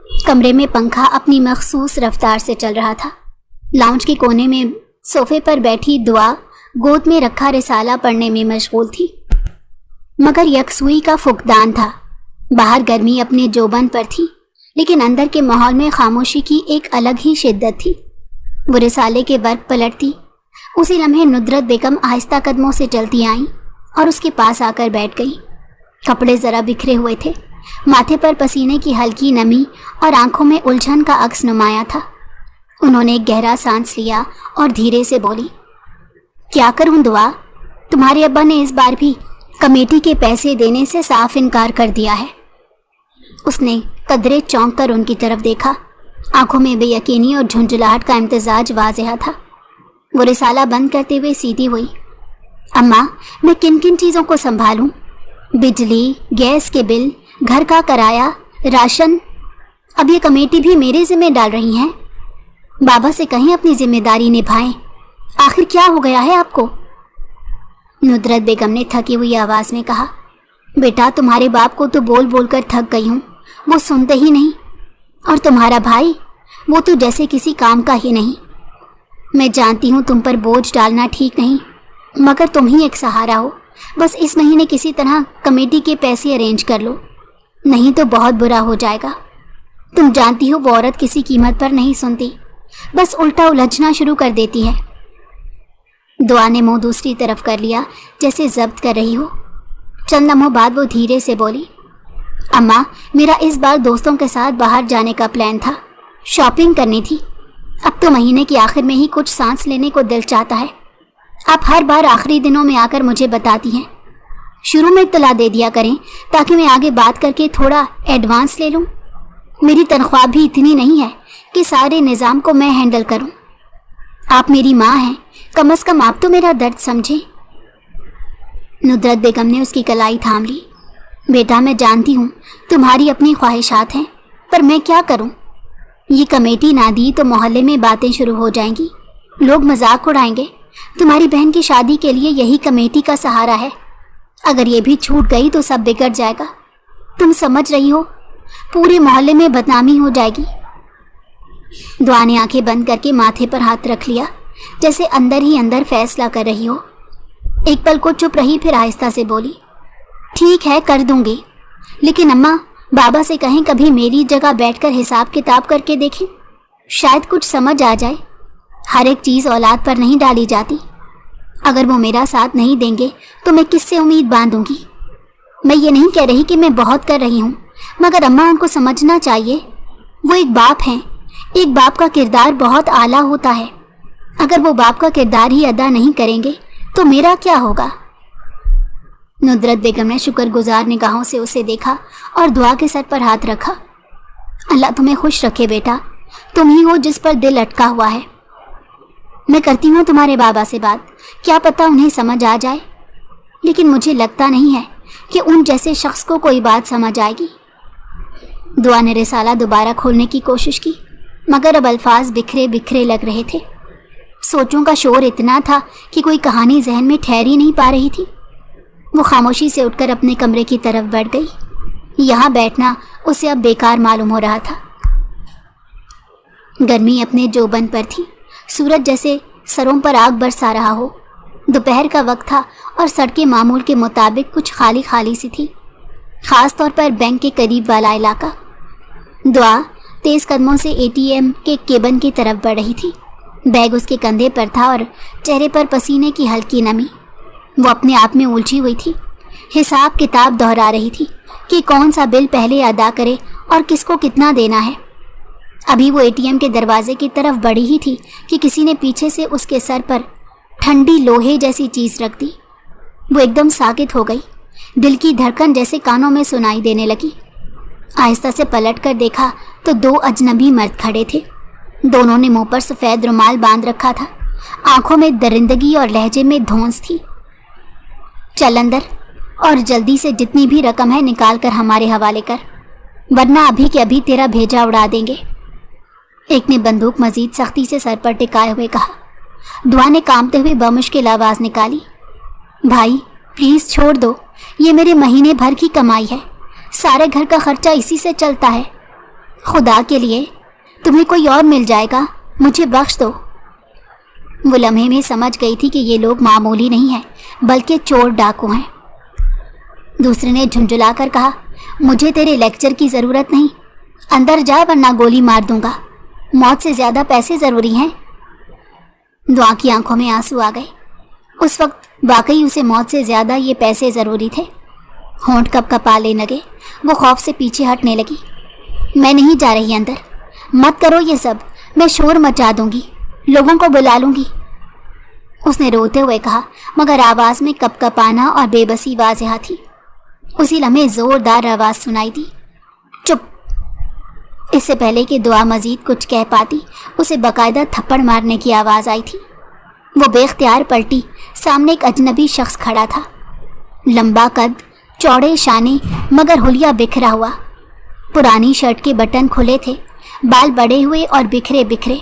कमरे में पंखा अपनी मखसूस रफ्तार से चल रहा था। लाउंज के कोने में सोफे पर बैठी दुआ गोद में रखा रिसाला पढ़ने में मशगूल थी, मगर यकसुई का फुकदान था। बाहर गर्मी अपने जोबन पर थी, लेकिन अंदर के माहौल में खामोशी की एक अलग ही शिद्दत थी। वो रिसाले के वर्क पलटती। उसी लम्हे नुदरत बेगम आहिस्ता कदमों से चलती आईं और उसके पास आकर बैठ गई। कपड़े ज़रा बिखरे हुए थे, माथे पर पसीने की हल्की नमी और आंखों में उलझन का अक्स नुमाया था। उन्होंने एक गहरा सांस लिया और धीरे से बोली, क्या करूं दुआ, तुम्हारे अब्बा ने इस बार भी कमेटी के पैसे देने से साफ इनकार कर दिया है। उसने कदरे चौंक कर उनकी तरफ देखा। आंखों में बेयकीनी और झुंझलाहट का इम्तिजाज वाज़ेह था। वो रिसाला बंद करते हुए सीधी हुई। अम्मा, मैं किन किन चीज़ों को संभालूं? बिजली, गैस के बिल, घर का किराया, राशन। अब ये कमेटी भी मेरे ज़िम्मे डाल रही हैं। बाबा से कहीं अपनी जिम्मेदारी निभाएं। आखिर क्या हो गया है आपको? नुदरत बेगम ने थकी हुई आवाज़ में कहा, बेटा, तुम्हारे बाप को तो बोल बोल कर थक गई हूँ, वो सुनते ही नहीं। और तुम्हारा भाई, वो तो जैसे किसी काम का ही नहीं। मैं जानती हूँ तुम पर बोझ डालना ठीक नहीं, मगर तुम ही एक सहारा हो। बस इस महीने किसी तरह कमेटी के पैसे अरेंज कर लो, नहीं तो बहुत बुरा हो जाएगा। तुम जानती हो वो औरत किसी कीमत पर नहीं सुनती, बस उल्टा उलझना शुरू कर देती है। दुआ ने मुंह दूसरी तरफ कर लिया, जैसे जब्त कर रही हो। चंद लम्हों बाद वो धीरे से बोली, अम्मा, मेरा इस बार दोस्तों के साथ बाहर जाने का प्लान था, शॉपिंग करनी थी। अब तो महीने के आखिर में ही कुछ सांस लेने को दिल चाहता है। आप हर बार आखिरी दिनों में आकर मुझे बताती हैं। शुरू में इत्तला दे दिया करें ताकि मैं आगे बात करके थोड़ा एडवांस ले लूं। मेरी तनख्वाह भी इतनी नहीं है कि सारे निज़ाम को मैं हैंडल करूं। आप मेरी माँ हैं, कम से कम आप तो मेरा दर्द समझें। नुदरत बेगम ने उसकी कलाई थाम ली। बेटा, मैं जानती हूँ तुम्हारी अपनी ख्वाहिशात हैं, पर मैं क्या करूँ? ये कमेटी ना दी तो मोहल्ले में बातें शुरू हो जाएंगी, लोग मजाक उड़ाएंगे। तुम्हारी बहन की शादी के लिए यही कमेटी का सहारा है। अगर ये भी छूट गई तो सब बिगड़ जाएगा। तुम समझ रही हो, पूरे मोहल्ले में बदनामी हो जाएगी। दुआ ने आंखें बंद करके माथे पर हाथ रख लिया, जैसे अंदर ही अंदर फैसला कर रही हो। एक पल को चुप रही, फिर आहिस्ता से बोली, ठीक है, कर दूंगी, लेकिन अम्मा, बाबा से कहीं कभी मेरी जगह बैठकर हिसाब किताब करके देखें, शायद कुछ समझ आ जाए। हर एक चीज़ औलाद पर नहीं डाली जाती। अगर वो मेरा साथ नहीं देंगे तो मैं किससे उम्मीद बांधूंगी? मैं ये नहीं कह रही कि मैं बहुत कर रही हूँ, मगर अम्मा, उनको समझना चाहिए, वो एक बाप हैं। एक बाप का किरदार बहुत आला होता है। अगर वो बाप का किरदार ही अदा नहीं करेंगे तो मेरा क्या होगा? नुदरत बेगम ने शुक्रगुजार निगाहों से उसे देखा और दुआ के सर पर हाथ रखा। अल्लाह तुम्हें खुश रखे बेटा, तुम ही हो जिस पर दिल अटका हुआ है। मैं करती हूँ तुम्हारे बाबा से बात, क्या पता उन्हें समझ आ जाए, लेकिन मुझे लगता नहीं है कि उन जैसे शख्स को कोई बात समझ आएगी। दुआ ने रिसाला दोबारा खोलने की कोशिश की, मगर अब अल्फाज बिखरे बिखरे लग रहे थे। सोचों का शोर इतना था कि कोई कहानी जहन में ठहर ही नहीं पा रही थी। वो खामोशी से उठकर अपने कमरे की तरफ बढ़ गई। यहाँ बैठना उसे अब बेकार मालूम हो रहा था। गर्मी अपने जोबन पर थी, सूरज जैसे सरों पर आग बरसा रहा हो। दोपहर का वक्त था और सड़कें मामूल के मुताबिक कुछ खाली खाली सी थी, ख़ास तौर पर बैंक के करीब वाला इलाका। दुआ तेज़ कदमों से एटीएम के केबिन की तरफ बढ़ रही थी। बैग उसके कंधे पर था और चेहरे पर पसीने की हल्की नमी। वो अपने आप में उलझी हुई थी, हिसाब किताब दोहरा रही थी कि कौन सा बिल पहले अदा करे और किसको कितना देना है। अभी वो एटीएम के दरवाजे की तरफ बढ़ी ही थी कि किसी ने पीछे से उसके सर पर ठंडी लोहे जैसी चीज़ रख दी। वो एकदम साकित हो गई, दिल की धड़कन जैसे कानों में सुनाई देने लगी। आहिस्ता से पलट कर देखा तो दो अजनबी मर्द खड़े थे। दोनों ने मुंह पर सफ़ेद रुमाल बांध रखा था, आंखों में दरिंदगी और लहजे में धौंस थी। चल अंदर और जल्दी से जितनी भी रकम है निकाल कर हमारे हवाले कर, वरना अभी के अभी तेरा भेजा उड़ा देंगे। एक ने बंदूक मजीद सख्ती से सर पर टिकाए हुए कहा। दुआ ने कांपते हुए बमुश्किल आवाज़ निकाली, भाई प्लीज़ छोड़ दो, ये मेरे महीने भर की कमाई है, सारे घर का खर्चा इसी से चलता है। خدا کے لیے تمہیں کوئی اور مل جائے گا، مجھے بخش دو۔ وہ لمحے میں سمجھ گئی تھی کہ یہ لوگ معمولی نہیں ہیں بلکہ چور ڈاکو ہیں۔ دوسرے نے جھنجھلا کر کہا، مجھے تیرے لیکچر کی ضرورت نہیں، اندر جا ورنہ گولی مار دوں گا، موت سے زیادہ پیسے ضروری ہیں۔ دعا کی آنکھوں میں آنسو آ گئے۔ اس وقت واقعی اسے موت سے زیادہ یہ پیسے ضروری تھے۔ ہونٹ کپ کپا لینے لگے، وہ خوف سے پیچھے ہٹنے لگی۔ میں نہیں جا رہی اندر، مت کرو یہ سب، میں شور مچا دوں گی، لوگوں کو بلا لوں گی، اس نے روتے ہوئے کہا، مگر آواز میں کپ کپانا اور بے بسی واضح تھی۔ اسی لمحے زوردار آواز سنائی دی، چپ۔ اس سے پہلے کہ دعا مزید کچھ کہہ پاتی، اسے باقاعدہ تھپڑ مارنے کی آواز آئی تھی۔ وہ بے اختیار پلٹی، سامنے ایک اجنبی شخص کھڑا تھا، لمبا قد، چوڑے شانے، مگر حلیہ بکھرا ہوا۔ پرانی شرٹ کے بٹن کھلے تھے، بال بڑے ہوئے اور بکھرے بکھرے،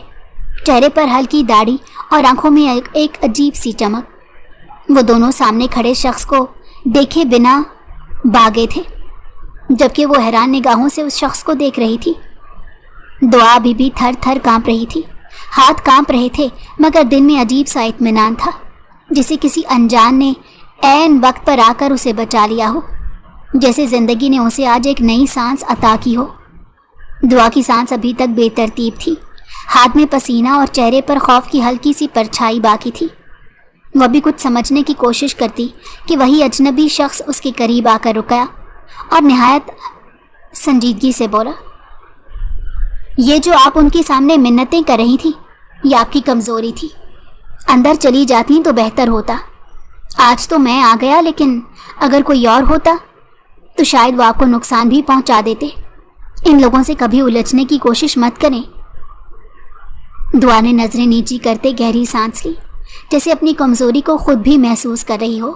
چہرے پر ہلکی داڑھی اور آنکھوں میں ایک عجیب سی چمک۔ وہ دونوں سامنے کھڑے شخص کو دیکھے بنا بھاگے تھے، جبکہ وہ حیران نگاہوں سے اس شخص کو دیکھ رہی تھی۔ دعا ابھی بھی تھر تھر کانپ رہی تھی، ہاتھ کانپ رہے تھے، مگر دل میں عجیب سا اطمینان تھا، جسے کسی انجان نے عین وقت پر آ کر اسے بچا لیا ہو، جیسے زندگی نے اسے آج ایک نئی سانس عطا کی ہو۔ دعا کی سانس ابھی تک بے ترتیب تھی، ہاتھ میں پسینہ اور چہرے پر خوف کی ہلکی سی پرچھائی باقی تھی۔ وہ بھی کچھ سمجھنے کی کوشش کرتی کہ وہی اجنبی شخص اس کے قریب آ کر رکا اور نہایت سنجیدگی سے بولا، یہ جو آپ ان کے سامنے منتیں کر رہی تھیں، یہ آپ کی کمزوری تھی، اندر چلی جاتی تو بہتر ہوتا۔ آج تو میں آ گیا، لیکن اگر کوئی اور ہوتا تو شاید وہ آپ کو نقصان بھی پہنچا دیتے۔ ان لوگوں سے کبھی الجھنے کی کوشش مت کریں۔ دعا نے نظریں نیچی کرتے گہری سانس لی، جیسے اپنی کمزوری کو خود بھی محسوس کر رہی ہو،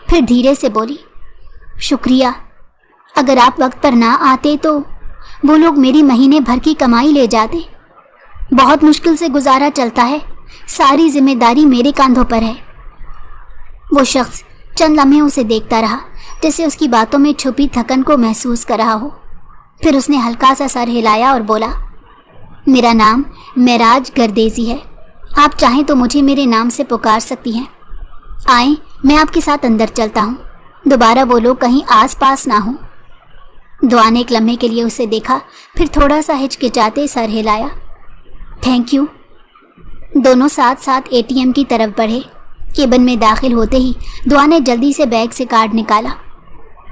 پھر دھیرے سے بولی، شکریہ، اگر آپ وقت پر نہ آتے تو وہ لوگ میری مہینے بھر کی کمائی لے جاتے۔ بہت مشکل سے گزارا چلتا ہے، ساری ذمہ داری میرے کاندھوں پر ہے۔ وہ شخص چند لمحے اسے دیکھتا رہا، جیسے اس کی باتوں میں چھپی تھکن کو محسوس کر رہا ہو۔ پھر اس نے ہلکا سا سر ہلایا اور بولا، میرا نام معراج گردیزی ہے، آپ چاہیں تو مجھے میرے نام سے پکار سکتی ہیں۔ آئیں، میں آپ کے ساتھ اندر چلتا ہوں، دوبارہ وہ لوگ کہیں آس پاس نہ ہوں۔ دعا نے ایک لمحے کے لیے اسے دیکھا، پھر تھوڑا سا ہچکچاتے سر ہلایا، تھینک یو۔ دونوں ساتھ ساتھ اے ٹی ایم کی طرف بڑھے۔ کیبن میں داخل ہوتے ہی دعا نے جلدی سے بیگ سے کارڈ نکالا،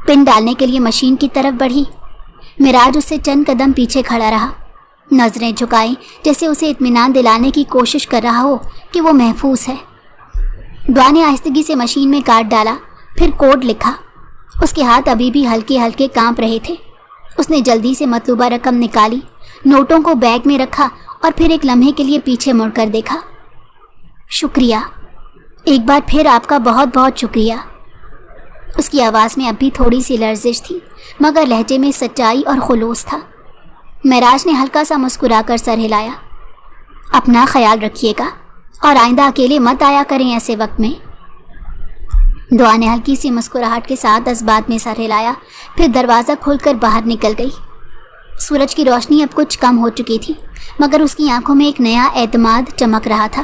پن ڈالنے کے لیے مشین کی طرف بڑھی۔ معراج اس سے چند قدم پیچھے کھڑا رہا، نظریں جھکائیں، جیسے اسے اطمینان دلانے کی کوشش کر رہا ہو کہ وہ محفوظ ہے۔ دعا نے آہستگی سے مشین میں کارڈ ڈالا، پھر کوڈ لکھا۔ اس کے ہاتھ ابھی بھی ہلکے ہلکے کانپ رہے تھے۔ اس نے جلدی سے مطلوبہ رقم نکالی، نوٹوں کو بیگ میں رکھا اور پھر ایک لمحے کے لیے پیچھے مڑ کر دیکھا۔ شکریہ، ایک بار پھر آپ کا بہت بہت شکریہ۔ اس کی آواز میں اب بھی تھوڑی سی لرزش تھی، مگر لہجے میں سچائی اور خلوص تھا۔ معراج نے ہلکا سا مسکرا کر سر ہلایا، اپنا خیال رکھیے گا اور آئندہ اکیلے مت آیا کریں ایسے وقت میں۔ دعا نے ہلکی سی مسکراہٹ کے ساتھ اس بات میں سر ہلایا، پھر دروازہ کھول کر باہر نکل گئی۔ سورج کی روشنی اب کچھ کم ہو چکی تھی، مگر اس کی آنکھوں میں ایک نیا اعتماد چمک رہا تھا،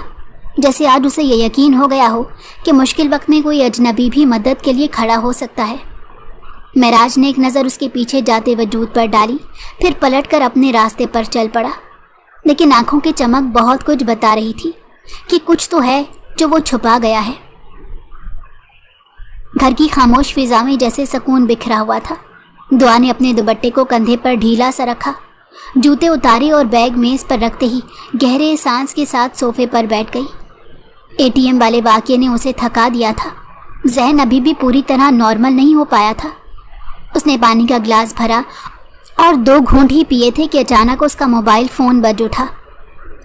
جیسے آج اسے یہ یقین ہو گیا ہو کہ مشکل وقت میں کوئی اجنبی بھی مدد کے لیے کھڑا ہو سکتا ہے۔ معراج نے ایک نظر اس کے پیچھے جاتے وجود پر ڈالی، پھر پلٹ کر اپنے راستے پر چل پڑا، لیکن آنکھوں کی چمک بہت کچھ بتا رہی تھی کہ کچھ تو ہے جو وہ چھپا گیا ہے۔ گھر کی خاموش فضا میں جیسے سکون بکھرا ہوا تھا۔ دعا نے اپنے دوپٹے کو کندھے پر ڈھیلا سا رکھا، جوتے اتارے اور بیگ میز پر رکھتے ہی گہرے سانس کے ساتھ صوفے پر بیٹھ گئی۔ اے ٹی ایم والے واقعے نے اسے تھکا دیا تھا، ذہن ابھی بھی پوری طرح نارمل نہیں ہو پایا تھا۔ اس نے پانی کا گلاس بھرا اور 2 گھونٹ ہی پیے تھے کہ اچانک اس کا موبائل فون بج اٹھا۔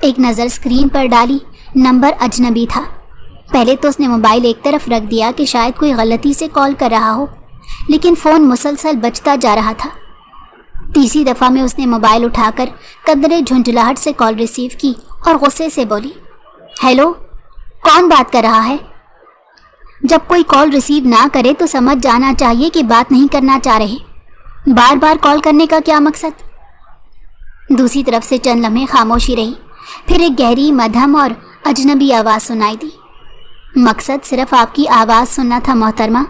ایک نظر اسکرین پر ڈالی، نمبر اجنبی تھا۔ پہلے تو اس نے موبائل ایک طرف رکھ دیا کہ شاید کوئی غلطی سے کال کر رہا ہو، لیکن فون مسلسل بجتا جا رہا تھا۔ تیسری دفعہ میں اس نے موبائل اٹھا کر قدرے جھنجھلاہٹ سے کال ریسیو کی اور غصے سے بولی، ہیلو، کون بات کر رہا ہے؟ جب کوئی کال ریسیو نہ کرے تو سمجھ جانا چاہیے کہ بات نہیں کرنا چاہ رہے، بار بار کال کرنے کا کیا مقصد؟ दूसरी तरफ से चंद लम्हे खामोशी रही, फिर एक गहरी, मध्यम और अजनबी आवाज़ सुनाई दी। मकसद सिर्फ आपकी आवाज़ सुनना था मोहतरमा।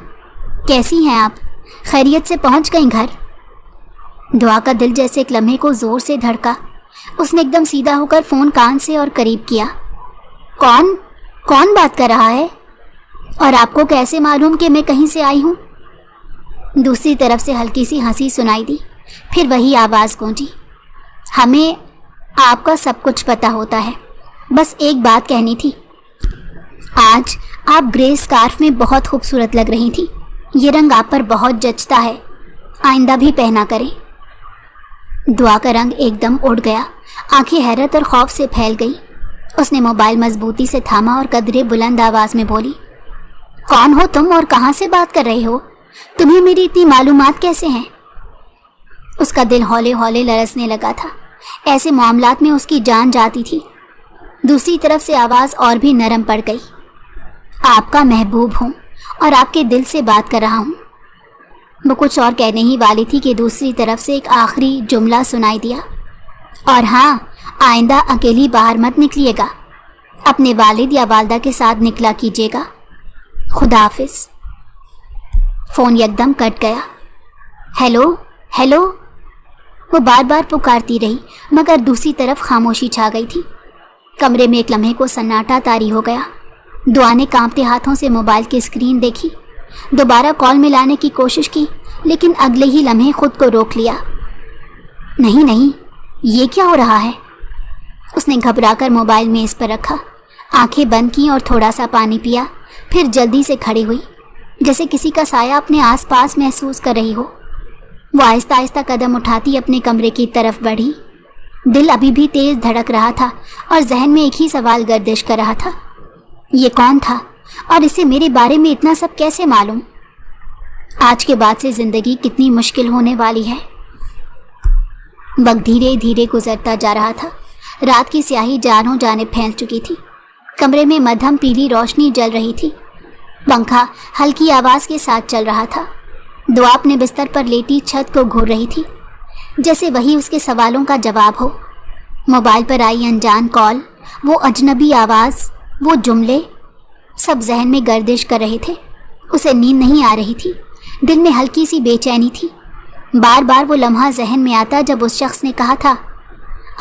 कैसी हैं आप? खैरियत से पहुंच गई घर? दुआ का दिल जैसे एक लम्हे को ज़ोर से धड़का। उसने एकदम सीधा होकर फ़ोन कान से और करीब किया। कौन कौन बात कर रहा है? और आपको कैसे मालूम कि मैं कहीं से आई हूँ? दूसरी तरफ से हल्की सी हंसी सुनाई दी, फिर वही आवाज़ गूंजी। हमें आपका सब कुछ पता होता है, बस एक बात कहनी थी। आज आप ग्रे स्कार्फ में बहुत खूबसूरत लग रही थी। ये रंग आप पर बहुत जचता है, आइंदा भी पहना करें। दुआ का रंग एकदम उड़ गया, आंखें हैरत और खौफ से फैल गई। उसने मोबाइल मजबूती से थामा और कदरे बुलंद आवाज़ में बोली, कौन हो तुम और कहाँ से बात कर रहे हो? तुम्हें मेरी इतनी मालूमात कैसे हैं? उसका दिल हौले हौले लरसने लगा था। ऐसे मामलात में उसकी जान जाती थी। दूसरी तरफ से आवाज़ और भी नरम पड़ गई। आपका महबूब हूँ और आपके दिल से बात कर रहा हूँ। वो कुछ और कहने ही वाली थी कि दूसरी तरफ से एक आखिरी जुमला सुनाई दिया। और हाँ, आइंदा अकेली बाहर मत निकलिएगा, अपने वालिद या वालदा के साथ निकला कीजिएगा। खुदा हाफिज। फ़ोन एकदम कट गया। हेलो हेलो, वो बार बार पुकारती रही, मगर दूसरी तरफ खामोशी छा गई थी। कमरे में एक लम्हे को सन्नाटा तारी हो गया। दुआ ने कांपते हाथों से मोबाइल की स्क्रीन देखी, दोबारा कॉल मिलाने की कोशिश की, लेकिन अगले ही लम्हे खुद को रोक लिया। नहीं नहीं, ये क्या हो रहा है? उसने घबराकर मोबाइल मेज़ पर रखा, आंखें बंद की और थोड़ा सा पानी पिया, फिर जल्दी से खड़ी हुई, जैसे किसी का साया अपने आसपास महसूस कर रही हो। वो आहिस्ता आहिस्ता कदम उठाती अपने कमरे की तरफ बढ़ी। दिल अभी भी तेज़ धड़क रहा था और जहन में एक ही सवाल गर्दिश कर रहा था, ये कौन था और इसे मेरे बारे में इतना सब कैसे मालूम? आज के बाद से ज़िंदगी कितनी मुश्किल होने वाली है। वक्त धीरे धीरे गुजरता जा रहा था। रात की स्याही जानों जानिब फैल चुकी थी। कमरे में मध्यम पीली रोशनी जल रही थी। पंखा हल्की आवाज़ के साथ चल रहा था। दुआ अपने बिस्तर पर लेटी छत को घूर रही थी, जैसे वही उसके सवालों का जवाब हो। मोबाइल पर आई अनजान कॉल, वो अजनबी आवाज़, वो जुमले, सब जहन में गर्दिश कर रहे थे। उसे नींद नहीं आ रही थी, दिल में हल्की सी बेचैनी थी। बार बार वो लम्हा जहन में आता जब उस शख्स ने कहा था,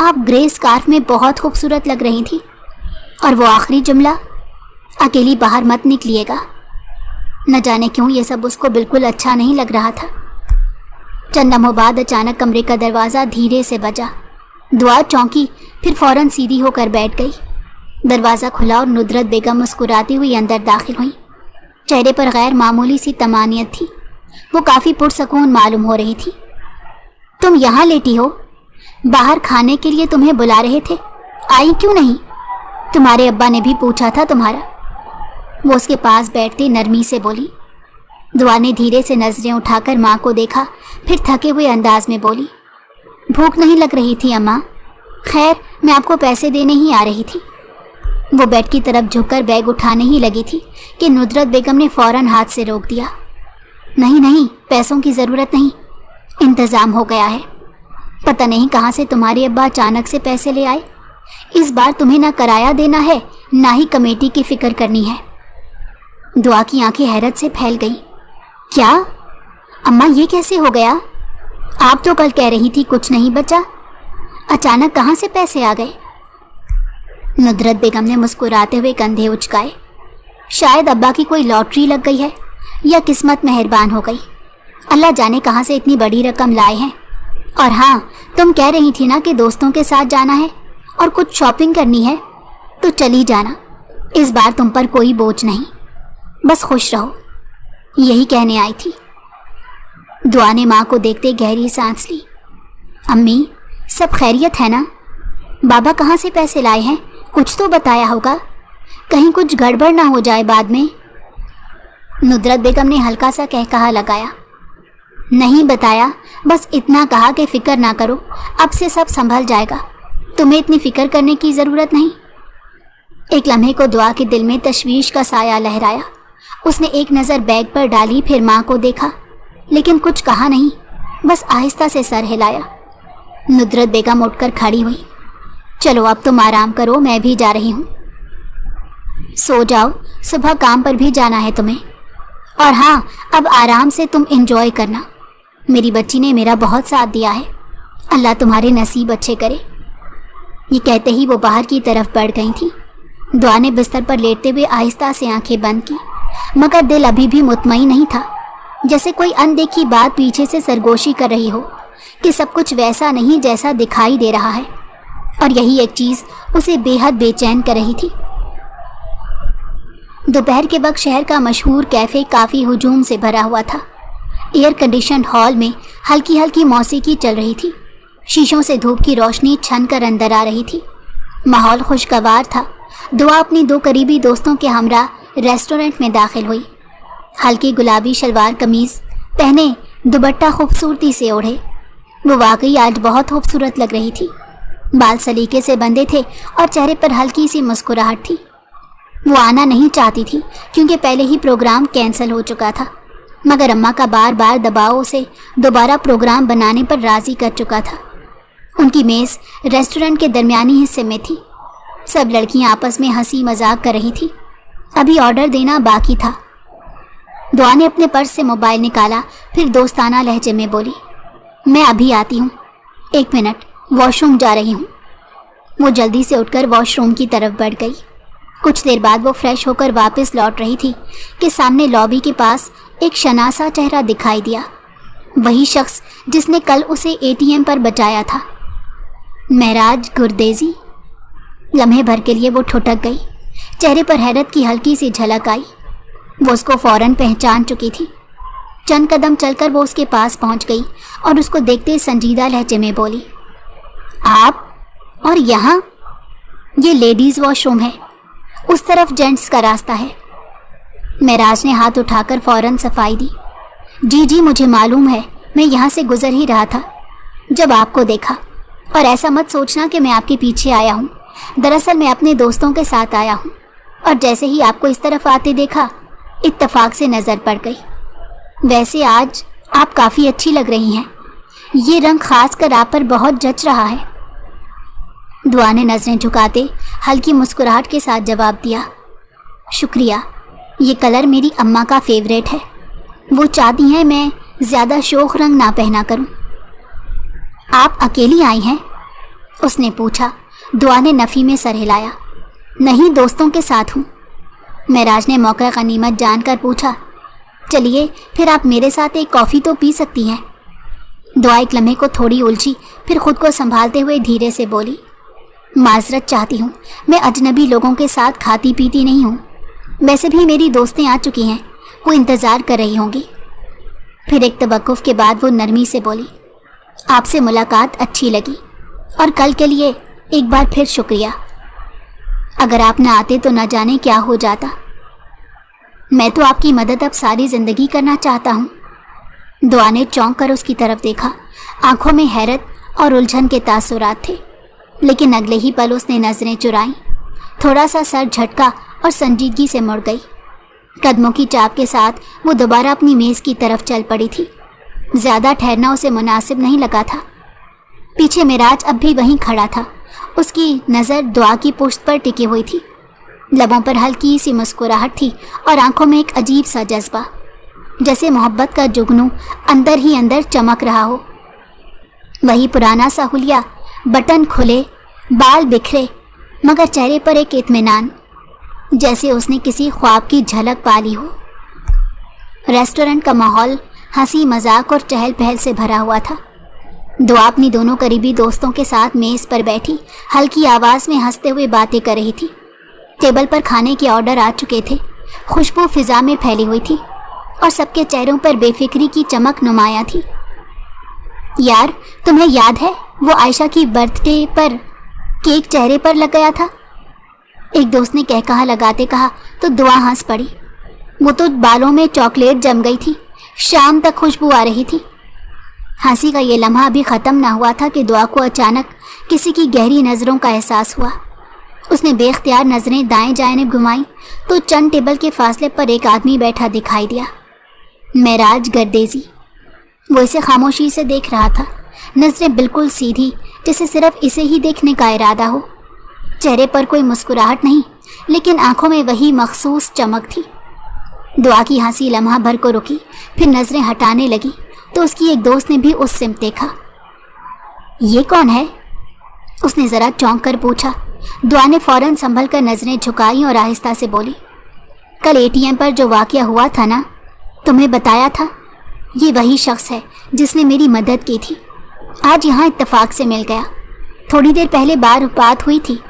आप ग्रे स्कार्फ में बहुत खूबसूरत लग रही थी। और वो आखिरी जुमला, अकेली बाहर मत निकलिएगा। न जाने क्यों ये सब उसको बिल्कुल अच्छा नहीं लग रहा था। चंद लम्हों बाद अचानक कमरे का दरवाज़ा धीरे से बजा। दुआ चौंकी, फिर फौरन सीधी होकर बैठ गई। दरवाज़ा खुला और नुदरत बेगम मुस्कुराती हुई अंदर दाखिल हुई। चेहरे पर गैर मामूली सी तमानियत थी। वो काफ़ी पुरसकून मालूम हो रही थी। तुम यहाँ लेटी हो? बाहर खाने के लिए तुम्हें बुला रहे थे, आई क्यों नहीं? तुम्हारे अब्बा ने भी पूछा था तुम्हारा। वो उसके पास बैठते नरमी से बोली। दुआ ने धीरे से नजरें उठाकर माँ को देखा, फिर थके हुए अंदाज में बोली, भूख नहीं लग रही थी अम्मा? खैर, मैं आपको पैसे देने ही आ रही थी। वो बेड की तरफ झुककर बैग उठाने ही लगी थी कि नुदरत बेगम ने फौरन हाथ से रोक दिया। नहीं नहीं, पैसों की ज़रूरत नहीं, इंतज़ाम हो गया है। पता नहीं कहाँ से तुम्हारे अब्बा अचानक से पैसे ले आए। इस बार तुम्हें ना किराया देना है, ना ही कमेटी की फ़िक्र करनी है। दुआ की आंखें हैरत से फैल गईं। क्या अम्मा, ये कैसे हो गया? आप तो कल कह रही थी कुछ नहीं बचा, अचानक कहाँ से पैसे आ गए? नुदरत बेगम ने मुस्कुराते हुए कंधे उचकाए। शायद अब्बा की कोई लॉटरी लग गई है या किस्मत मेहरबान हो गई। अल्लाह जाने कहाँ से इतनी बड़ी रकम लाए हैं। और हाँ, तुम कह रही थी ना कि दोस्तों के साथ जाना है और कुछ शॉपिंग करनी है, तो चली जाना। इस बार तुम पर कोई बोझ नहीं, बस खुश रहो, यही कहने आई थी। दुआ ने माँ को देखते गहरी सांस ली। अम्मी, सब खैरियत है ना? बाबा कहाँ से पैसे लाए हैं? कुछ तो बताया होगा, कहीं कुछ गड़बड़ ना हो जाए बाद में। नुदरत बेगम ने हल्का सा कहकहा लगाया। नहीं बताया, बस इतना कहा कि फ़िक्र ना करो, अब से सब संभल जाएगा, तुम्हें इतनी फ़िक्र करने की ज़रूरत नहीं। एक लम्हे को दुआ के दिल में तशवीश का साया लहराया। उसने एक नज़र बैग पर डाली, फिर माँ को देखा, लेकिन कुछ कहा नहीं, बस आहिस्ता से सर हिलाया। नुदरत बेगम उठकर खड़ी हुई। चलो अब तुम आराम करो, मैं भी जा रही हूँ। सो जाओ, सुबह काम पर भी जाना है तुम्हें। और हाँ, अब आराम से तुम एंजॉय करना। मेरी बच्ची ने मेरा बहुत साथ दिया है, अल्लाह तुम्हारे नसीब अच्छे करे। ये कहते ही वो बाहर की तरफ बढ़ गई थी। दुआ ने बिस्तर पर लेटते हुए आहिस्ता से आंखें बंद की, मगर दिल अभी भी मुतमईन नहीं था। जैसे कोई अनदेखी बात पीछे से सरगोशी कर रही हो कि सब कुछ वैसा नहीं जैसा दिखाई दे रहा है, और यही एक चीज़ उसे बेहद बेचैन कर रही थी। दोपहर के वक्त शहर का मशहूर कैफ़े काफ़ी हुजूम से भरा हुआ था। एयर कंडीशनड हॉल में हल्की हल्की मौसीकी चल रही थी। शीशों से धूप की रोशनी छन कर अंदर आ रही थी। माहौल खुशगवार था। दुआ अपनी 2 करीबी दोस्तों के हमरा रेस्टोरेंट में दाखिल हुई। हल्की गुलाबी शलवार कमीज पहने, दुपट्टा खूबसूरती से ओढ़े, वो वाकई आज बहुत खूबसूरत लग रही थी। बाल सलीके से बंधे थे और चेहरे पर हल्की सी मुस्कुराहट थी। वो आना नहीं चाहती थी क्योंकि पहले ही प्रोग्राम कैंसिल हो चुका था, मगर अम्मा का बार बार दबाव उसे दोबारा प्रोग्राम बनाने पर राज़ी कर चुका था। उनकी मेज़ रेस्टोरेंट के दरमियानी हिस्से में थी। सब लड़कियां आपस में हंसी मजाक कर रही थी। अभी ऑर्डर देना बाकी था। दुआ ने अपने पर्स से मोबाइल निकाला, फिर दोस्ताना लहजे में बोली, मैं अभी आती हूँ, 1 मिनट, वॉशरूम जा रही हूँ। वो जल्दी से उठकर वॉशरूम की तरफ बढ़ गई। कुछ देर बाद वो फ्रेश होकर वापस लौट रही थी कि सामने लॉबी के पास एक शनासा चेहरा दिखाई दिया। वही शख्स जिसने कल उसे एटीएम पर बचाया था, महराज गुरदेजी। लम्हे भर के लिए वो ठुठक गई। चेहरे पर हैरत की हल्की सी झलक आई। वो उसको फौरन पहचान चुकी थी। चंद कदम चलकर वो उसके पास पहुंच गई और उसको देखते संजीदा लहजे में बोली, आप? और यहाँ? ये लेडीज़ वॉशरूम है, उस तरफ जेंट्स का रास्ता है। महराज ने हाथ उठाकर फौरन सफाई दी। जी जी, मुझे मालूम है, मैं यहाँ से गुजर ही रहा था जब आपको देखा। और ऐसा मत सोचना कि मैं आपके पीछे आया हूँ। दरअसल मैं अपने दोस्तों के साथ आया हूँ, और जैसे ही आपको इस तरफ आते देखा, इत्तेफाक से नज़र पड़ गई। वैसे आज आप काफ़ी अच्छी लग रही हैं, ये रंग खास कर आप पर बहुत जच रहा है। दुआ ने नज़रें झुकाते हल्की मुस्कुराहट के साथ जवाब दिया, शुक्रिया, ये कलर मेरी अम्मा का फेवरेट है। वो चाहती हैं मैं ज़्यादा शोख रंग ना पहना करूं। आप अकेली आई हैं? उसने पूछा। दुआ ने नफ़ी में सर हिलाया। नहीं, दोस्तों के साथ हूँ। महराज ने मौका गनीमत जानकर पूछा, चलिए फिर आप मेरे साथ एक कॉफ़ी तो पी सकती हैं। दुआ एक लम्हे को थोड़ी उलझी, फिर खुद को संभालते हुए धीरे से बोली, माजरत चाहती हूँ, मैं अजनबी लोगों के साथ खाती पीती नहीं हूँ। वैसे भी मेरी दोस्तें आ चुकी हैं, वो इंतज़ार कर रही होंगी। फिर एक तवक्कुफ के बाद वो नरमी से बोली, आपसे मुलाकात अच्छी लगी, और कल के लिए एक बार फिर शुक्रिया। अगर आप न आते तो न जाने क्या हो जाता। मैं तो आपकी मदद अब सारी ज़िंदगी करना चाहता हूँ। दुआ ने चौंक कर उसकी तरफ देखा। आंखों में हैरत और उलझन के तासुरात थे, लेकिन अगले ही पल उसने नज़रें चुराईं। थोड़ा सा सर झटका और संजीदगी से मुड़ गई। कदमों की चाप के साथ वो दोबारा अपनी मेज़ की तरफ चल पड़ी थी। ज़्यादा ठहरना उसे मुनासिब नहीं लगा था। पीछे महराज अब भी वहीं खड़ा था। उसकी नज़र दुआ की पुश्त पर टिकी हुई थी। लबों पर हल्की सी मुस्कुराहट थी और आंखों में एक अजीब सा जज्बा, जैसे मोहब्बत का जुगनू अंदर ही अंदर चमक रहा हो। वही पुराना सा हुलिया, बटन खुले, बाल बिखरे, मगर चेहरे पर एक इत्मीनान, जैसे उसने किसी ख्वाब की झलक पा ली हो। रेस्टोरेंट का माहौल हंसी मजाक और चहल पहल से भरा हुआ था। दुआ अपनी दोनों करीबी दोस्तों के साथ मेज़ पर बैठी हल्की आवाज़ में हंसते हुए बातें कर रही थी। टेबल पर खाने के ऑर्डर आ चुके थे। खुशबू फिजा में फैली हुई थी और सबके चेहरों पर बेफिक्री की चमक नुमाया थी। यार, तुम्हें याद है वो आयशा की बर्थडे पर केक चेहरे पर लग गया था? एक दोस्त ने कह कहा लगाते कहा तो दुआ हंस पड़ी। वो तो बालों में चॉकलेट जम गई थी, शाम तक खुशबू आ रही थी। हंसी का ये लम्हा अभी ख़त्म ना हुआ था कि दुआ को अचानक किसी की गहरी नज़रों का एहसास हुआ। उसने बेख्तियार नज़रें दाएं जानिब घुमाई तो चंद टेबल के फासले पर एक आदमी बैठा दिखाई दिया, महराज गर्देजी। वो इसे खामोशी से देख रहा था। नजरें बिल्कुल सीधी, जैसे सिर्फ इसे ही देखने का इरादा हो। चेहरे पर कोई मुस्कुराहट नहीं, लेकिन आंखों में वही मखसूस चमक थी। दुआ की हंसी लम्हा भर को रुकी, फिर नजरें हटाने लगी तो उसकी एक दोस्त ने भी उस सिमत देखा। ये कौन है? उसने जरा चौंक कर पूछा। दुआ ने फौरन संभल कर नजरें झुकाई और आहिस्ता से बोली, कल एटीएम पर जो वाकया हुआ था ना, तुम्हें बताया था, ये वही शख्स है जिसने मेरी मदद की थी। आज यहाँ इत्तेफाक से मिल गया। थोड़ी देर पहले बात हुई थी।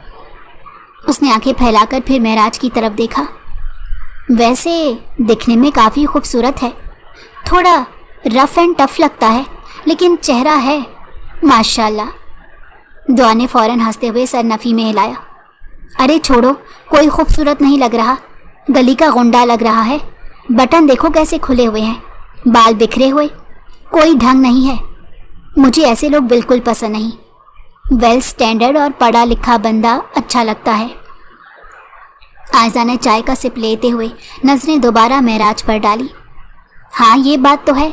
उसने आंखें फैलाकर फिर महराज की तरफ देखा। वैसे दिखने में काफ़ी खूबसूरत है, थोड़ा रफ एंड टफ लगता है, लेकिन चेहरा है माशाल्लाह। दुआ ने फौरन हंसते हुए सर नफ़ी में हिलाया। अरे छोड़ो, कोई खूबसूरत नहीं लग रहा, गली का गुंडा लग रहा है। बटन देखो कैसे खुले हुए हैं, बाल बिखरे हुए, कोई ढंग नहीं है। मुझे ऐसे लोग बिल्कुल पसंद नहीं। वेल स्टैंडर्ड और पढ़ा लिखा बंदा अच्छा लगता है। आयजा ने चाय का सिप लेते हुए नजरें दोबारा महराज पर डाली। हाँ ये बात तो है,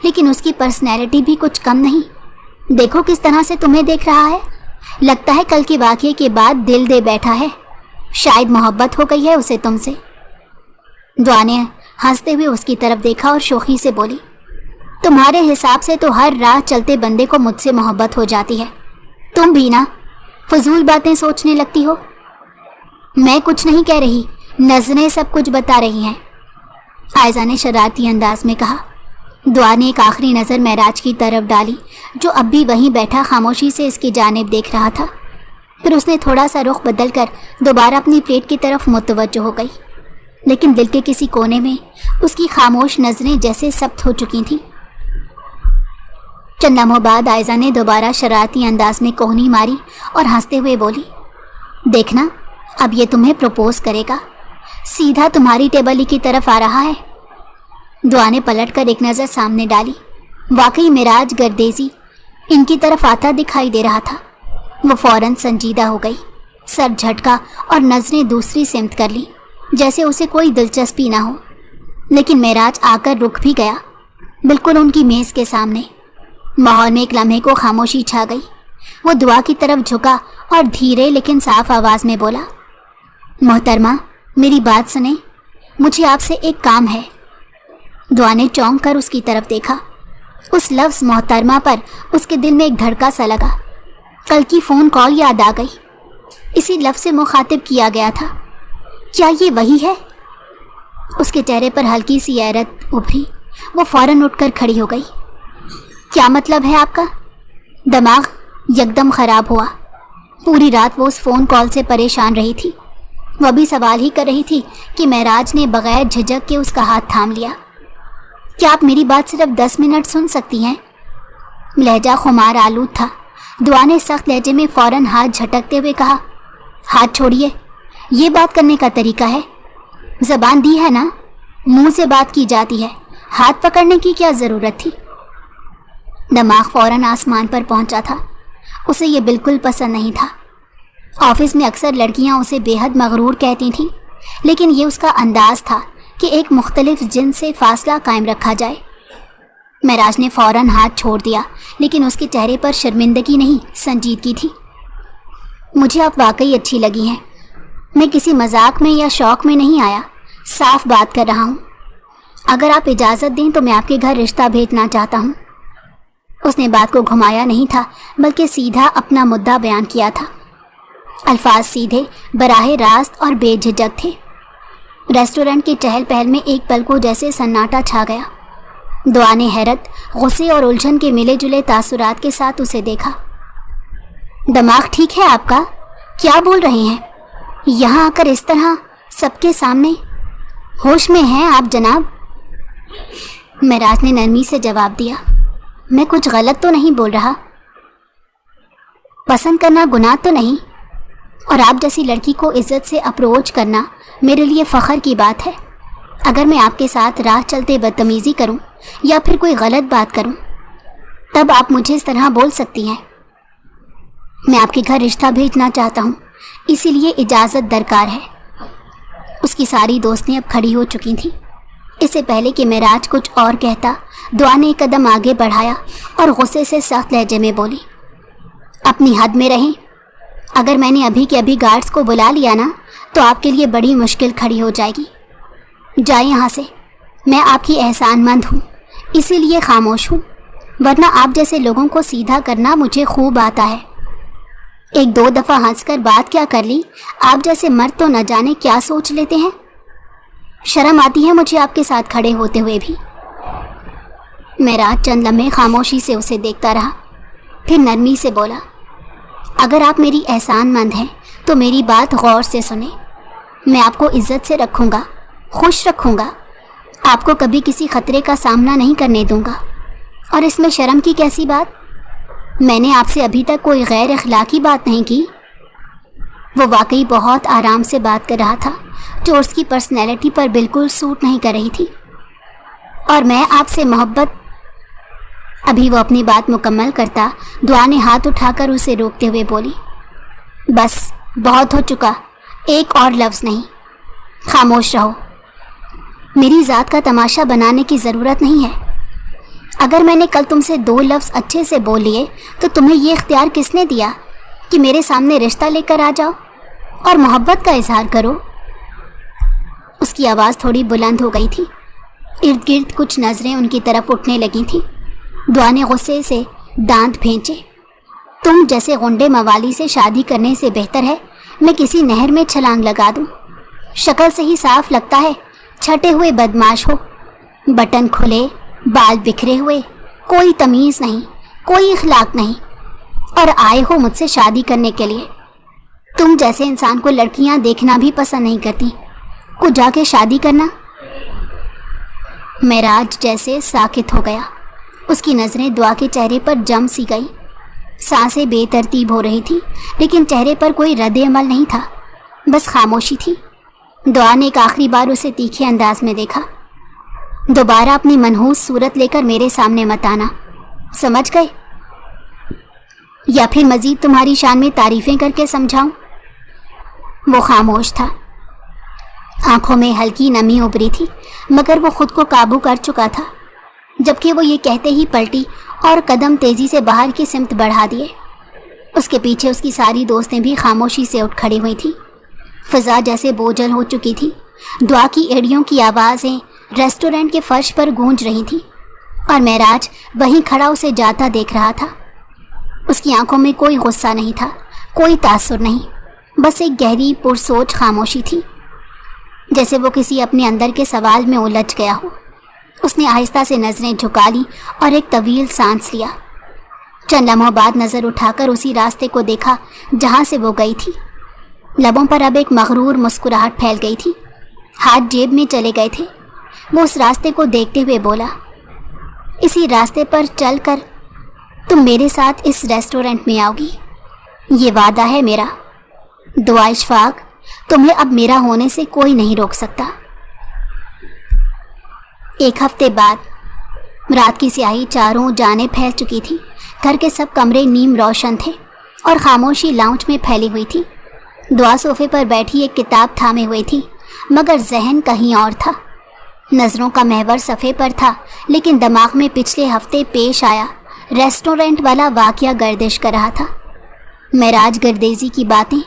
लेकिन उसकी पर्सनैलिटी भी कुछ कम नहीं। देखो किस तरह से तुम्हें देख रहा है, लगता है कल के वाक़ये के बाद दिल दे बैठा है। शायद मोहब्बत हो गई है उसे तुमसे। दुआ ने हंसते हुए उसकी तरफ देखा और शोखी से बोली, तुम्हारे हिसाब से तो हर राह चलते बंदे को मुझसे मोहब्बत हो जाती है। तुम भी ना फजूल बातें सोचने लगती हो। मैं कुछ नहीं कह रही, नजरें सब कुछ बता रही हैं, आयजा ने शरारती अंदाज में कहा। दुआ ने एक आखिरी नज़र महराज की तरफ डाली, जो अब भी वहीं बैठा खामोशी से इसकी जानिब देख रहा था। फिर उसने थोड़ा सा रुख बदल कर दोबारा अपनी प्लेट की तरफ मुतवज्जो हो गई, लेकिन दिल के किसी कोने में उसकी खामोश नज़रें जैसे सख्त हो चुकी थीं। चंद लम्हों बाद आयजा ने दोबारा शरारती अंदाज में कोहनी मारी और हंसते हुए बोली, देखना अब ये तुम्हें प्रपोज करेगा, सीधा तुम्हारी टेबल की तरफ आ रहा है। दुआ ने पलटकर एक नज़र सामने डाली। वाकई मिराज गर्देजी इनकी तरफ आता दिखाई दे रहा था। वो फौरन संजीदा हो गई, सर झटका और नज़रें दूसरी सिमत कर ली, जैसे उसे कोई दिलचस्पी ना हो। लेकिन मिराज आकर रुक भी गया, बिल्कुल उनकी मेज़ के सामने। माहौल में एक लम्हे को खामोशी छा गई। वो दुआ की तरफ झुका और धीरे लेकिन साफ आवाज़ में बोला, मोहतरमा मेरी बात सुने, मुझे आपसे एक काम है। दुआ ने चौंक कर उसकी तरफ देखा। उस लफ्ज़ मोहतरमा पर उसके दिल में एक धड़का सा लगा। कल की फ़ोन कॉल याद आ गई, इसी लफ्ज़ से मुखातिब किया गया था। क्या ये वही है? उसके चेहरे पर हल्की सी हैरत उभरी। वो फौरन उठकर खड़ी हो गई। क्या मतलब है आपका? दिमाग यकदम ख़राब हुआ। पूरी रात वो उस फ़ोन कॉल से परेशान रही थी। वह भी सवाल ही कर रही थी कि महराज ने बग़ैर झिझक के उसका हाथ थाम लिया। क्या आप मेरी बात सिर्फ 10 मिनट सुन सकती हैं? लहजा खुमार आलूद था। दुआ ने सख्त लहजे में फ़ौरन हाथ झटकते हुए कहा, हाथ छोड़िए, ये बात करने का तरीका है? ज़बान दी है ना, मुंह से बात की जाती है, हाथ पकड़ने की क्या ज़रूरत थी? दिमाग फ़ौरन आसमान पर पहुंचा था। उसे ये बिल्कुल पसंद नहीं था। ऑफिस में अक्सर लड़कियां उसे बेहद मगरूर कहती थीं, लेकिन ये उसका अंदाज़ था कि एक मुख्तलिफ जिन्स से फासला कायम रखा जाए। महराज ने फ़ौरन हाथ छोड़ दिया, लेकिन उसके चेहरे पर शर्मिंदगी नहीं, संजीदगी थी। मुझे आप वाकई अच्छी लगी हैं। मैं किसी मजाक में या शौक़ में नहीं आया, साफ बात कर रहा हूँ। अगर आप इजाज़त दें तो मैं आपके घर रिश्ता भेजना चाहता हूँ। उसने बात को घुमाया नहीं था, बल्कि सीधा अपना मुद्दा बयान किया था। अल्फाज सीधे, बराहे रास्त और बेझिझक थे। रेस्टोरेंट की चहल पहल में एक पल को जैसे सन्नाटा छा गया। दुआ ने हैरत, गुस्से और उलझन के मिले जुले तासुरात के साथ उसे देखा। दिमाग ठीक है आपका? क्या बोल रहे हैं? यहाँ आकर इस तरह सबके सामने? होश में हैं आप जनाब? महराज ने नरमी से जवाब दिया, मैं कुछ गलत तो नहीं बोल रहा। पसंद करना गुनाह तो नहीं, और आप जैसी लड़की को इज्जत से अप्रोच करना मेरे लिए फ़ख्र की बात है। अगर मैं आपके साथ राह चलते बदतमीज़ी करूं या फिर कोई गलत बात करूं, तब आप मुझे इस तरह बोल सकती हैं। मैं आपके घर रिश्ता भेजना चाहता हूं, इसीलिए इजाज़त दरकार है। उसकी सारी दोस्तें अब खड़ी हो चुकी थीं। اس سے پہلے کہ معراج کچھ اور کہتا، دعا نے ایک قدم آگے بڑھایا اور غصے سے سخت لہجے میں بولی، اپنی حد میں رہیں۔ اگر میں نے ابھی کے ابھی گارڈز کو بلا لیا نا تو آپ کے لیے بڑی مشکل کھڑی ہو جائے گی۔ جائیں یہاں سے، میں آپ کی احسان مند ہوں، اسی لیے خاموش ہوں، ورنہ آپ جیسے لوگوں کو سیدھا کرنا مجھے خوب آتا ہے۔ ایک دو دفعہ ہنس کر بات کیا کر لی، آپ جیسے مرد تو نہ جانے کیا سوچ لیتے ہیں۔ شرم آتی ہے مجھے آپ کے ساتھ کھڑے ہوتے ہوئے بھی۔ معراج چند لمحے خاموشی سے اسے دیکھتا رہا، پھر نرمی سے بولا، اگر آپ میری احسان مند ہیں تو میری بات غور سے سنیں۔ میں آپ کو عزت سے رکھوں گا، خوش رکھوں گا، آپ کو کبھی کسی خطرے کا سامنا نہیں کرنے دوں گا۔ اور اس میں شرم کی کیسی بات؟ میں نے آپ سے ابھی تک کوئی غیر اخلاقی بات نہیں کی۔ وہ واقعی بہت آرام سے بات کر رہا تھا، جو اس کی پرسنالٹی پر بالکل سوٹ نہیں کر رہی تھی۔ اور میں آپ سے محبت، ابھی وہ اپنی بات مکمل کرتا، دعا نے ہاتھ اٹھا کر اسے روکتے ہوئے بولی، بس بہت ہو چکا، ایک اور لفظ نہیں، خاموش رہو۔ میری ذات کا تماشا بنانے کی ضرورت نہیں ہے۔ اگر میں نے کل تم سے دو لفظ اچھے سے بول لیے تو تمہیں یہ اختیار کس نے دیا کہ میرے سامنے رشتہ لے کر آ جاؤ اور محبت کا اظہار کرو؟ اس کی آواز تھوڑی بلند ہو گئی تھی، ارد گرد کچھ نظریں ان کی طرف اٹھنے لگی تھیں۔ دعا نے غصے سے دانت بھینچے، تم جیسے غنڈے موالی سے شادی کرنے سے بہتر ہے میں کسی نہر میں چھلانگ لگا دوں۔ شکل سے ہی صاف لگتا ہے چھٹے ہوئے بدماش ہو، بٹن کھلے، بال بکھرے ہوئے، کوئی تمیز نہیں، کوئی اخلاق نہیں، اور آئے ہو مجھ سے شادی کرنے کے لیے۔ تم جیسے انسان کو لڑکیاں دیکھنا بھی پسند نہیں کرتی، کو جا کے شادی کرنا۔ معراج جیسے ساکت ہو گیا، اس کی نظریں دعا کے چہرے پر جم سی گئی، سانسیں بے ترتیب ہو رہی تھی، لیکن چہرے پر کوئی رد عمل نہیں تھا، بس خاموشی تھی۔ دعا نے ایک آخری بار اسے تیکھے انداز میں دیکھا، دوبارہ اپنی منحوس صورت لے کر میرے سامنے مت آنا، سمجھ گئے؟ یا پھر مزید تمہاری شان میں تعریفیں کر کے سمجھاؤں؟ وہ خاموش تھا، آنکھوں میں ہلکی نمی ابری تھی، مگر وہ خود کو قابو کر چکا تھا، جبکہ وہ یہ کہتے ہی پلٹی اور قدم تیزی سے باہر کی سمت بڑھا دیے۔ اس کے پیچھے اس کی ساری دوستیں بھی خاموشی سے اٹھ کھڑی ہوئی تھیں۔ فضا جیسے بوجھل ہو چکی تھی، دعا کی ایڑیوں کی آوازیں ریسٹورنٹ کے فرش پر گونج رہی تھیں، اور معراج وہیں کھڑا اسے جاتا دیکھ رہا تھا۔ اس کی آنکھوں میں کوئی غصہ نہیں تھا، کوئی تاثر نہیں، بس ایک گہری پرسوچ خاموشی تھی، جیسے وہ کسی اپنے اندر کے سوال میں الجھ گیا ہو۔ اس نے آہستہ سے نظریں جھکا لی اور ایک طویل سانس لیا۔ چند لمحوں بعد نظر اٹھا کر اسی راستے کو دیکھا جہاں سے وہ گئی تھی۔ لبوں پر اب ایک مغرور مسکراہٹ پھیل گئی تھی، ہاتھ جیب میں چلے گئے تھے۔ وہ اس راستے کو دیکھتے ہوئے بولا، اسی راستے پر چل کر تم میرے ساتھ اس ریسٹورنٹ میں آؤ گی، یہ وعدہ ہے میرا۔ دعا اشفاق، تمہیں اب میرا ہونے سے کوئی نہیں روک سکتا۔ ایک ہفتے بعد رات کی سیاہی چاروں جانب پھیل چکی تھی، گھر کے سب کمرے نیم روشن تھے اور خاموشی لاؤنج میں پھیلی ہوئی تھی۔ دعا صوفے پر بیٹھی ایک کتاب تھامے ہوئی تھی، مگر ذہن کہیں اور تھا۔ نظروں کا محور صفحے پر تھا، لیکن دماغ میں پچھلے ہفتے پیش آیا ریسٹورنٹ والا واقعہ گردش کر رہا تھا۔ معراج گردیزی کی باتیں،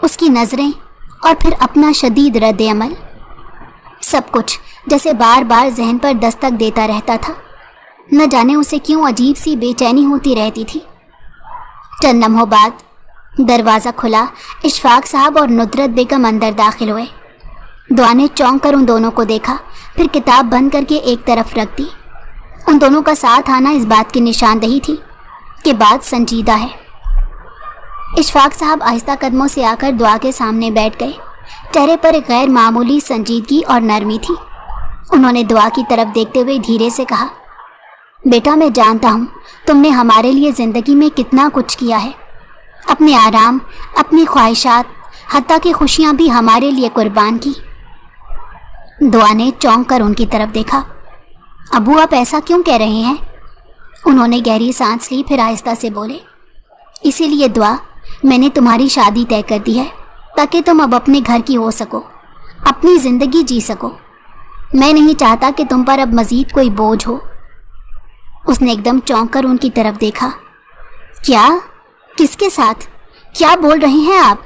اس کی نظریں، اور پھر اپنا شدید رد عمل، سب کچھ جیسے بار بار ذہن پر دستک دیتا رہتا تھا۔ نہ جانے اسے کیوں عجیب سی بے چینی ہوتی رہتی تھی۔ چند لمحوں بعد دروازہ کھلا، اشفاق صاحب اور ندرت بیگم اندر داخل ہوئے۔ دعا نے چونک کر ان دونوں کو دیکھا، پھر کتاب بند کر کے ایک طرف رکھ دی۔ ان دونوں کا ساتھ آنا اس بات کی نشاندہی تھی کہ بات سنجیدہ ہے۔ اشفاق صاحب آہستہ قدموں سے آ کر دعا کے سامنے بیٹھ گئے، چہرے پر ایک غیر معمولی سنجیدگی اور نرمی تھی۔ انہوں نے دعا کی طرف دیکھتے ہوئے دھیرے سے کہا، بیٹا میں جانتا ہوں تم نے ہمارے لیے زندگی میں کتنا کچھ کیا ہے، اپنے آرام، اپنی خواہشات، حتیٰ کہ خوشیاں بھی ہمارے لیے قربان کی۔ دعا نے چونک کر ان کی طرف دیکھا۔ ابو آپ ایسا کیوں کہہ رہے ہیں؟ انہوں نے گہری سانس لی، پھر آہستہ سے بولے، اسی لیے دعا میں نے تمہاری شادی طے کر دی ہے تاکہ تم اب اپنے گھر کی ہو سکو، اپنی زندگی جی سکو۔ मैं नहीं चाहता कि तुम पर अब मजीद कोई बोझ हो। उसने एकदम चौंक कर उनकी तरफ देखा। क्या? किसके साथ? क्या बोल रहे हैं आप?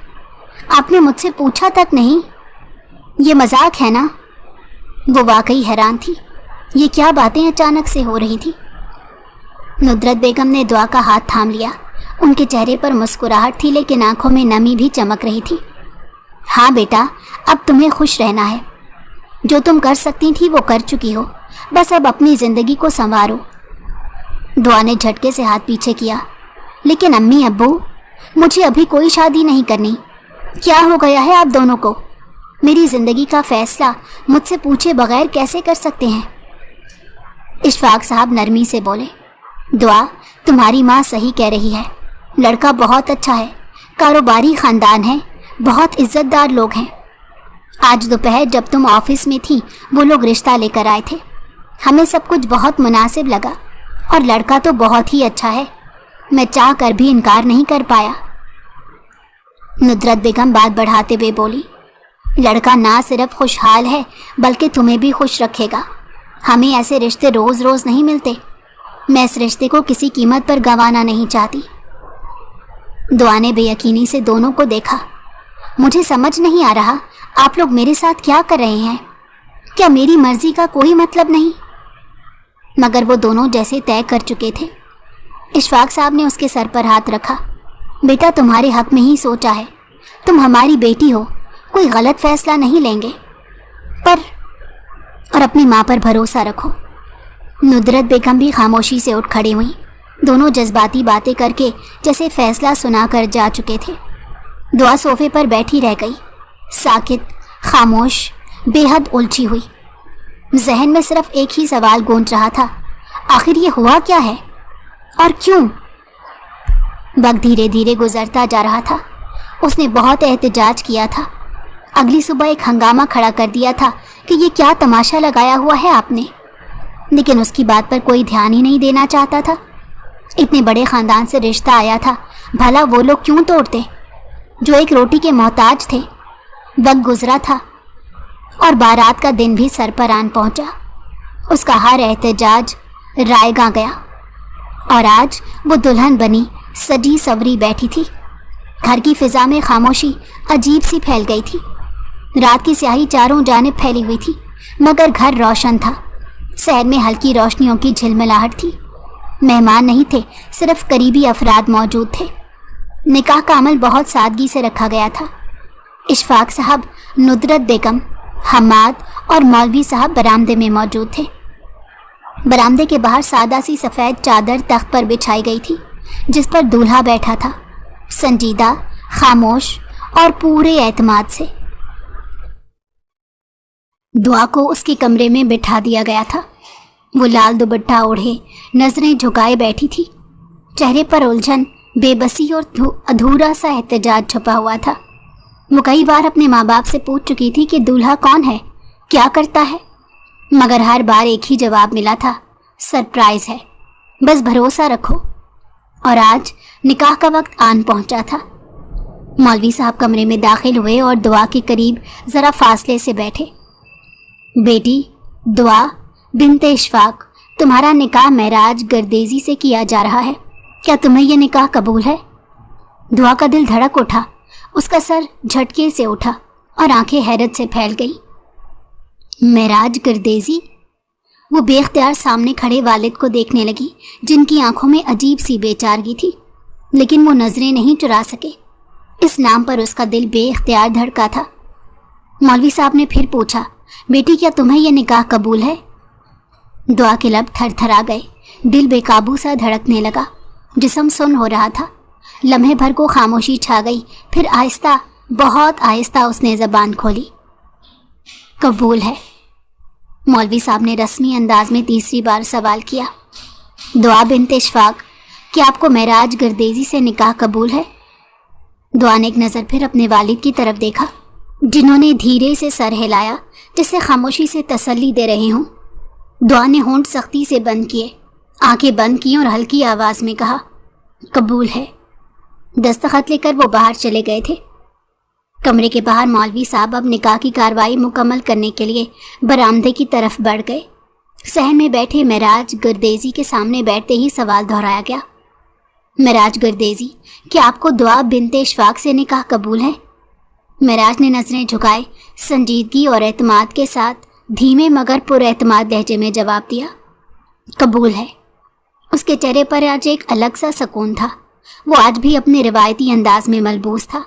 आपने मुझसे पूछा तक नहीं। ये मजाक है ना? वो वाकई हैरान थी। ये क्या बातें अचानक से हो रही थी। नुदरत बेगम ने दुआ का हाथ थाम लिया। उनके चेहरे पर मुस्कुराहट थी, लेकिन आंखों में नमी भी चमक रही थी। हाँ बेटा, अब तुम्हें खुश रहना है। जो तुम कर सकती थी वो कर चुकी हो, बस अब अपनी ज़िंदगी को संवारो। दुआ ने झटके से हाथ पीछे किया। लेकिन अम्मी अब्बू, मुझे अभी कोई शादी नहीं करनी। क्या हो गया है आप दोनों को? मेरी ज़िंदगी का फैसला मुझसे पूछे बगैर कैसे कर सकते हैं? इशफाक साहब नरमी से बोले। दुआ, तुम्हारी माँ सही कह रही है। लड़का बहुत अच्छा है, कारोबारी ख़ानदान है, बहुत इज्जतदार लोग हैं। आज दोपहर जब तुम ऑफिस में थी वो लोग रिश्ता लेकर आए थे। हमें सब कुछ बहुत मुनासिब लगा और लड़का तो बहुत ही अच्छा है। मैं चाह कर भी इनकार नहीं कर पाया। नुदरत बेगम बात बढ़ाते हुए बोली, लड़का ना सिर्फ खुशहाल है बल्कि तुम्हें भी खुश रखेगा। हमें ऐसे रिश्ते रोज़ रोज़ नहीं मिलते। मैं इस रिश्ते को किसी कीमत पर गंवाना नहीं चाहती। दुआ ने बेयकीनी से दोनों को देखा। मुझे समझ नहीं आ रहा आप लोग मेरे साथ क्या कर रहे हैं। क्या मेरी मर्जी का कोई मतलब नहीं? मगर वो दोनों जैसे तय कर चुके थे। इशफाक साहब ने उसके सर पर हाथ रखा। बेटा, तुम्हारे हक में ही सोचा है। तुम हमारी बेटी हो, कोई गलत फैसला नहीं लेंगे। और अपनी माँ पर भरोसा रखो। नुदरत बेगम भी खामोशी से उठ खड़ी हुई। दोनों जज्बाती बातें करके जैसे फैसला सुनाकर जा चुके थे। दुआ सोफे पर बैठी रह गई, साकित, खामोश, बेहद उलझी हुई। जहन में सिर्फ एक ही सवाल गूंज रहा था, आखिर ये हुआ क्या है और क्यों? वक्त धीरे धीरे गुजरता जा रहा था। उसने बहुत एहतजाज किया था। अगली सुबह एक हंगामा खड़ा कर दिया था कि ये क्या तमाशा लगाया हुआ है आपने, लेकिन उसकी बात पर कोई ध्यान ही नहीं देना चाहता था। इतने बड़े ख़ानदान से रिश्ता आया था, भला वो लोग क्यों तोड़ते जो एक रोटी के मोहताज थे। वक्त गुजरा था और बारात का दिन भी सर पर आन पहुंचा। उसका हर एहतजाज रायगा गया और आज वो दुल्हन बनी सजी सवरी बैठी थी। घर की फिजा में खामोशी अजीब सी फैल गई थी। रात की स्याही चारों जानिब फैली हुई थी, मगर घर रोशन था। शहर में हल्की रोशनियों की झिलमिलाहट थी। मेहमान नहीं थे, सिर्फ करीबी अफराद मौजूद थे। निकाह का अमल बहुत सादगी से रखा गया था। इशफाक साहब, नुदरत बेगम, हमाद और मौलवी साहब बरामदे में मौजूद थे। बरामदे के बाहर सादा सी सफ़ेद चादर तख्त पर बिछाई गई थी, जिस पर दूल्हा बैठा था, संजीदा, खामोश और पूरे एतमाद से। दुआ को उसके कमरे में बिठा दिया गया था। वो लाल दुपट्टा ओढ़े नजरें झुकाए बैठी थी। चेहरे पर उलझन, बेबसी और अधूरा सा एहतजाज छुपा हुआ था। वो कई बार अपने माँ बाप से पूछ चुकी थी कि दूल्हा कौन है, क्या करता है, मगर हर बार एक ही जवाब मिला था, सरप्राइज है, बस भरोसा रखो। और आज निकाह का वक्त आन पहुंचा था। मौलवी साहब कमरे में दाखिल हुए और दुआ के करीब ज़रा फासले से बैठे। बेटी दुआ बिन्ते इशफाक, तुम्हारा निकाह महराज गर्देजी से किया जा रहा है। क्या तुम्हें यह निकाह कबूल है? दुआ का दिल धड़क उठा। उसका सर झटके से उठा और आंखें हैरत से फैल गई। महराज गर्देजी? वो बेख्तियार सामने खड़े वालिद को देखने लगी, जिनकी आंखों में अजीब सी बेचारगी थी, लेकिन वो नजरें नहीं चुरा सके। इस नाम पर उसका दिल बेख्तियार धड़का था। मौलवी साहब ने फिर पूछा, बेटी क्या तुम्हें यह निकाह कबूल है? दुआ के लब थरथरा गए, दिल बेकाबू सा धड़कने लगा, जिस्म सुन्न हो रहा था। लम्हे भर को खामोशी छा गई, फिर आहिस्ता, बहुत आहिस्ता उसने ज़बान खोली। कबूल है। मौलवी साहब ने रस्मी अंदाज में तीसरी बार सवाल किया। दुआ बिन्ते इशफाक, क्या आपको महराज गर्देजी से निकाह कबूल है? दुआ ने एक नज़र फिर अपने वालिद की तरफ देखा, जिन्होंने धीरे से सर हिलाया, जिससे खामोशी से तसल्ली दे रहे हों। दुआ ने होंठ सख्ती से बंद किए, आंखें बंद की और हल्की आवाज़ में कहा, कबूल है। दस्तखत लेकर वो बाहर चले गए थे। कमरे के बाहर मौलवी साहब अब निकाह की कार्रवाई मुकम्मल करने के लिए बरामदे की तरफ बढ़ गए। सहन में बैठे महराज गुरदेजी के सामने बैठते ही सवाल दोहराया गया। महराज गुरदेजी, क्या आपको दुआ बिनते इशफाक से निकाह कबूल है? महराज ने नजरें झुकाए संजीदगी और एतमाद के साथ धीमे मगर पुरएतमाद लहजे में जवाब दिया, कबूल है। उसके चेहरे पर आज एक अलग सा सुकून था। वो आज भी अपने रिवायती अंदाज में मलबूस था,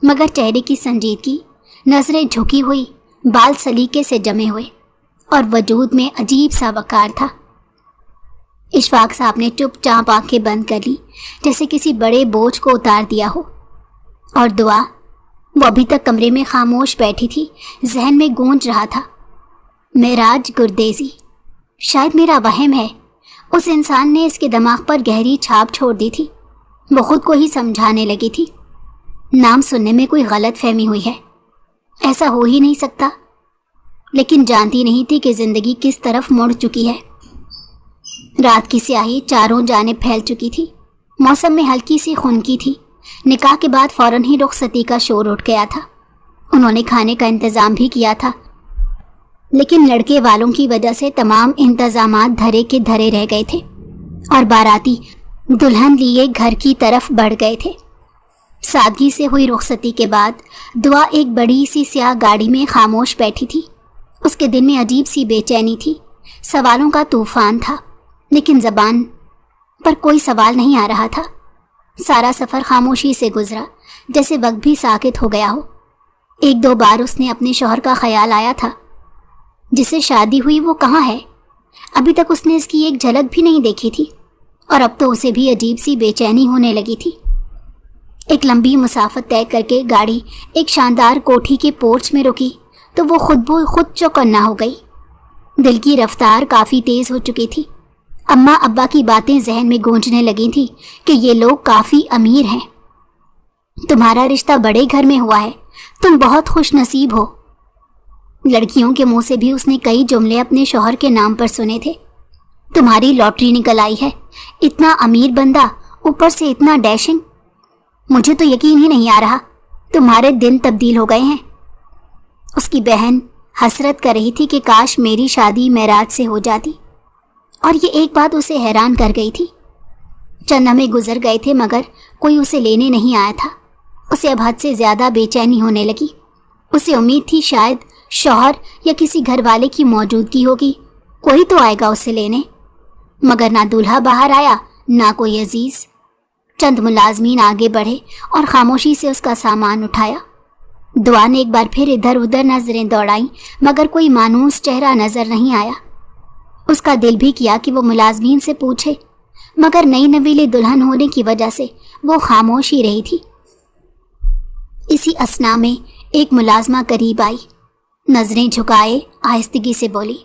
मगर चेहरे की संजीदगी, नजरें झुकी हुई, बाल सलीके से जमे हुए और वजूद में अजीब सा वकार था। इशफाक साहब ने चुपचाप आंखें बंद कर ली, जैसे किसी बड़े बोझ को उतार दिया हो। और दुआ, वो अभी तक कमरे में खामोश बैठी थी, जहन में गूंज रहा था, महराज गुरदेजी। शायद मेरा वहम है, उस इंसान ने इसके दिमाग पर गहरी छाप छोड़ दी थी। वो खुद को ही समझाने लगी थी, नाम सुनने में कोई गलत फहमी हुई है, ऐसा हो ही नहीं सकता। लेकिन जानती नहीं थी कि जिंदगी किस तरफ मुड़ चुकी है। रात की स्याही चारों जानिब फैल चुकी थी, मौसम में हल्की सी खुनकी थी। निकाह के बाद फौरन ही रुखसती का शोर उठ गया था। उन्होंने खाने का इंतज़ाम भी किया था, लेकिन लड़के वालों की वजह से तमाम इंतज़ामात धरे के धरे रह गए थे और बाराती दुल्हन लिए घर की तरफ बढ़ गए थे। सादगी से हुई रुखसती के बाद दुआ एक बड़ी सी स्याह गाड़ी में खामोश बैठी थी। उसके दिल में अजीब सी बेचैनी थी, सवालों का तूफान था, लेकिन ज़बान पर कोई सवाल नहीं आ रहा था। सारा सफ़र खामोशी से गुजरा, जैसे वक्त भी साकित हो गया हो। एक दो बार उसने अपने शौहर का ख्याल आया था। जिसे शादी हुई वो कहाँ है? अभी तक उसने इसकी एक झलक भी नहीं देखी थी और अब तो उसे भी अजीब सी बेचैनी होने लगी थी। एक लंबी मुसाफत तय करके गाड़ी एक शानदार कोठी के पोर्च में रुकी तो वो खुद चौकन्ना हो गई। दिल की रफ्तार काफ़ी तेज़ हो चुकी थी। अम्मा अब्बा की बातें जहन में गूंजने लगी थी कि ये लोग काफ़ी अमीर हैं। तुम्हारा रिश्ता बड़े घर में हुआ है, तुम बहुत खुश नसीब हो। लड़कियों के मुंह से भी उसने कई जुमले अपने शौहर के नाम पर सुने थे। तुम्हारी लॉटरी निकल आई है, इतना अमीर बंदा, ऊपर से इतना डैशिंग। मुझे तो यकीन ही नहीं आ रहा तुम्हारे दिन तब्दील हो गए हैं। उसकी बहन हसरत कर रही थी कि काश मेरी शादी महराज से हो जाती, और ये एक बात उसे हैरान कर गई थी। चंद लम्हे गुजर गए थे मगर कोई उसे लेने नहीं आया था। उसे अब हद से ज़्यादा बेचैनी होने लगी। उसे उम्मीद थी शायद शौहर या किसी घर वाले की मौजूदगी होगी, कोई तो आएगा उसे लेने, मगर ना दूल्हा बाहर आया ना कोई अजीज़। चंद मुलाजमीन आगे बढ़े और खामोशी से उसका सामान उठाया। दुआ ने एक बार फिर इधर उधर नजरें दौड़ाई, मगर कोई मानूस चेहरा नजर नहीं आया। उसका दिल भी किया कि वो मुलाजमीन से पूछे, मगर नई नवीली दुल्हन होने की वजह से वो खामोश ही रही थी। इसी असना में एक मुलाजमा करीब आई, नजरें झुकाए आहिस्तगी से बोली,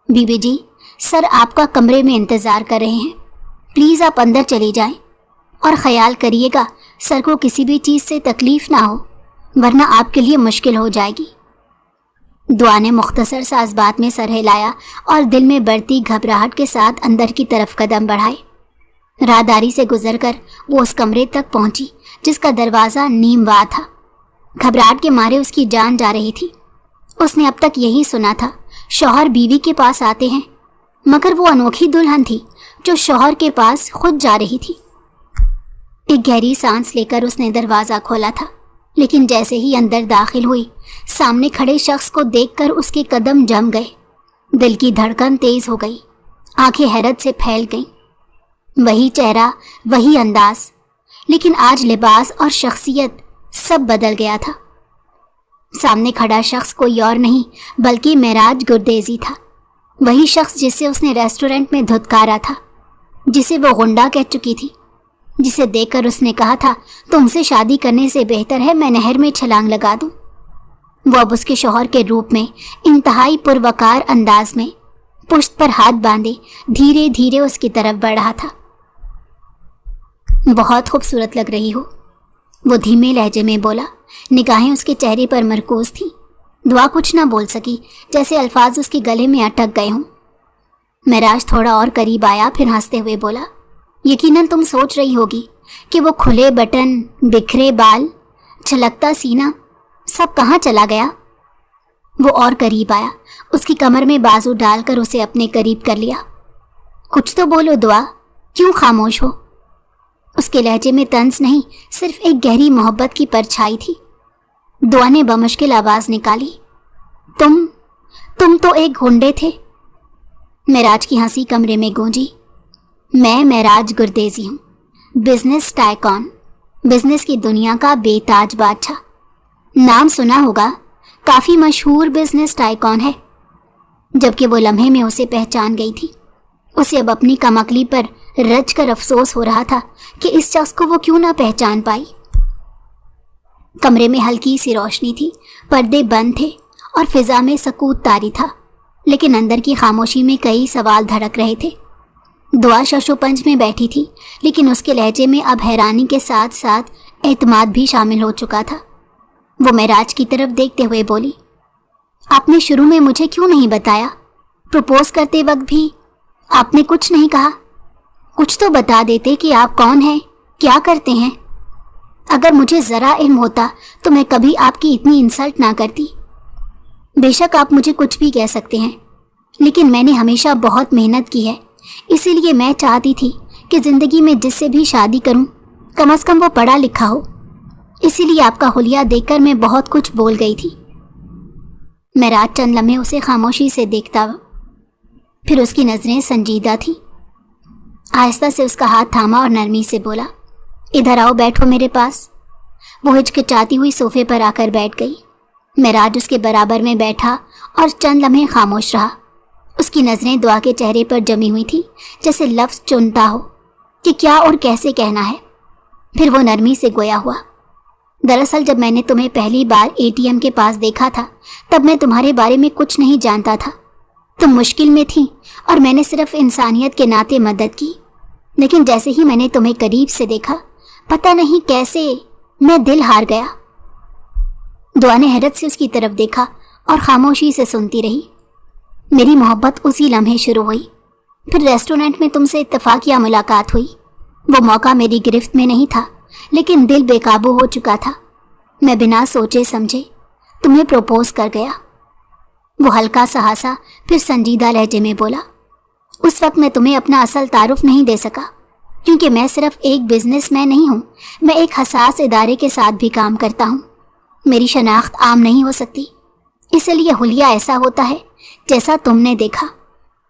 बीबी जी, सर आपका कमरे में इंतज़ार कर रहे हैं, प्लीज़ आप अंदर चली जाएं और ख्याल करिएगा सर को किसी भी चीज़ से तकलीफ़ ना हो, वरना आपके लिए मुश्किल हो जाएगी। दुआ ने मुख्तसर सा इस बात में सर हिलाया और दिल में बढ़ती घबराहट के साथ अंदर की तरफ कदम बढ़ाए। राहदारी से गुजरकर वो उस कमरे तक पहुंची जिसका दरवाज़ा नीमवा था। घबराहट के मारे उसकी जान जा रही थी। उसने अब तक यही सुना था, शौहर बीवी के पास आते हैं, मगर वो अनोखी दुल्हन थी जो शौहर के पास खुद जा रही थी। एक गहरी सांस लेकर उसने दरवाज़ा खोला था, लेकिन जैसे ही अंदर दाखिल हुई, सामने खड़े शख्स को देखकर उसके कदम जम गए। दिल की धड़कन तेज़ हो गई, आंखें हैरत से फैल गईं। वही चेहरा, वही अंदाज, लेकिन आज लिबास और शख्सियत सब बदल गया था। सामने खड़ा शख्स कोई और नहीं बल्कि महराज गुरदेजी था। वही शख्स जिसे उसने रेस्टोरेंट में धुतकारा था, जिसे वो गुंडा कह चुकी थी, जिसे देखकर उसने कहा था तुमसे शादी करने से बेहतर है मैं नहर में छलांग लगा दूं। वो अब उसके शौहर के रूप में इंतहाई पुरवकार अंदाज में पुश्त पर हाथ बांधे धीरे धीरे उसकी तरफ बढ़ रहा था। बहुत खूबसूरत लग रही हो, वो धीमे लहजे में बोला। निगाहें उसके चेहरे पर मरकूज थी। दुआ कुछ ना बोल सकी, जैसे अल्फाज उसके गले में अटक गए हों। महराज थोड़ा और करीब आया, फिर हंसते हुए बोला, यकीनन तुम सोच रही होगी कि वो खुले बटन, बिखरे बाल, छलकता सीना सब कहाँ चला गया? वो और करीब आया, उसकी कमर में बाजू डालकर उसे अपने करीब कर लिया। कुछ तो बोलो दुआ, क्यों खामोश हो? उसके लहजे में तंज नहीं, सिर्फ एक गहरी मोहब्बत की परछाई थी। दुआ ने बमुश्किल आवाज निकाली, तुम तो एक गुंडे थे। महराज की हंसी कमरे में गूंजी। मैं महराज गुरदेजी हूँ, बिजनेस टाइकॉन, बिजनेस की दुनिया का बेताज बादशाह। नाम सुना होगा, काफी मशहूर बिजनेस टाइकॉन है। जबकि वो लम्हे में उसे पहचान गई थी। उसे अब अपनी कमकली पर रच कर अफसोस हो रहा था कि इस शख्स को वो क्यों ना पहचान पाई। कमरे में हल्की सी रोशनी थी, पर्दे बंद थे और फिजा में सकूत तारी था, लेकिन अंदर की खामोशी में कई सवाल धड़क रहे थे। दुआ शशोपंज में बैठी थी, लेकिन उसके लहजे में अब हैरानी के साथ साथ एतमाद भी शामिल हो चुका था। वो महराज की तरफ देखते हुए बोली, आपने शुरू में मुझे क्यों नहीं बताया? प्रपोज करते वक्त भी आपने कुछ नहीं कहा। कुछ तो बता देते कि आप कौन हैं, क्या करते हैं। अगर मुझे ज़रा इल्म होता तो मैं कभी आपकी इतनी इंसल्ट ना करती। बेशक आप मुझे कुछ भी कह सकते हैं, लेकिन मैंने हमेशा बहुत मेहनत की है। इसीलिए मैं चाहती थी कि ज़िंदगी में जिससे भी शादी करूं, कम से कम वो पढ़ा लिखा हो। इसीलिए आपका हुलिया देखकर मैं बहुत कुछ बोल गई थी। महराज चंद लम्हे उसे खामोशी से देखता, फिर उसकी नज़रें संजीदा थी। आहिस्ता से उसका हाथ थामा और नरमी से बोला, इधर आओ, बैठो मेरे पास। वो हिचकिचाती हुई सोफे पर आकर बैठ गई। महराज उसके बराबर में बैठा और चंद लम्हे खामोश रहा। उसकी नज़रें दुआ के चेहरे पर जमी हुई थी, जैसे लफ्ज़ चुनता हो कि क्या और कैसे कहना है। फिर वो नरमी से गोया हुआ, दरअसल जब मैंने तुम्हें पहली बार एटीएम के पास देखा था, तब मैं तुम्हारे बारे में कुछ नहीं जानता था। तुम मुश्किल में थी और मैंने सिर्फ इंसानियत के नाते मदद की। लेकिन जैसे ही मैंने तुम्हें करीब से देखा, पता नहीं कैसे मैं दिल हार गया। दुआ ने हैरत से उसकी तरफ देखा और खामोशी से सुनती रही। मेरी मोहब्बत उसी लम्हे शुरू हुई। फिर रेस्टोरेंट में तुमसे इत्तफाकिया मुलाकात हुई। वो मौका मेरी गिरफ्त में नहीं था, लेकिन दिल बेकाबू हो चुका था। मैं बिना सोचे समझे तुम्हें प्रपोज कर गया। वो हल्का सा हंसा, फिर संजीदा लहजे में बोला, उस वक्त मैं तुम्हें अपना असल तारुफ नहीं दे सका, क्योंकि मैं सिर्फ एक बिजनेसमैन नहीं हूँ, मैं एक हसास इदारे के साथ भी काम करता हूँ। मेरी शनाख्त आम नहीं हो सकती, इसलिए हुलिया ऐसा होता है जैसा तुमने देखा,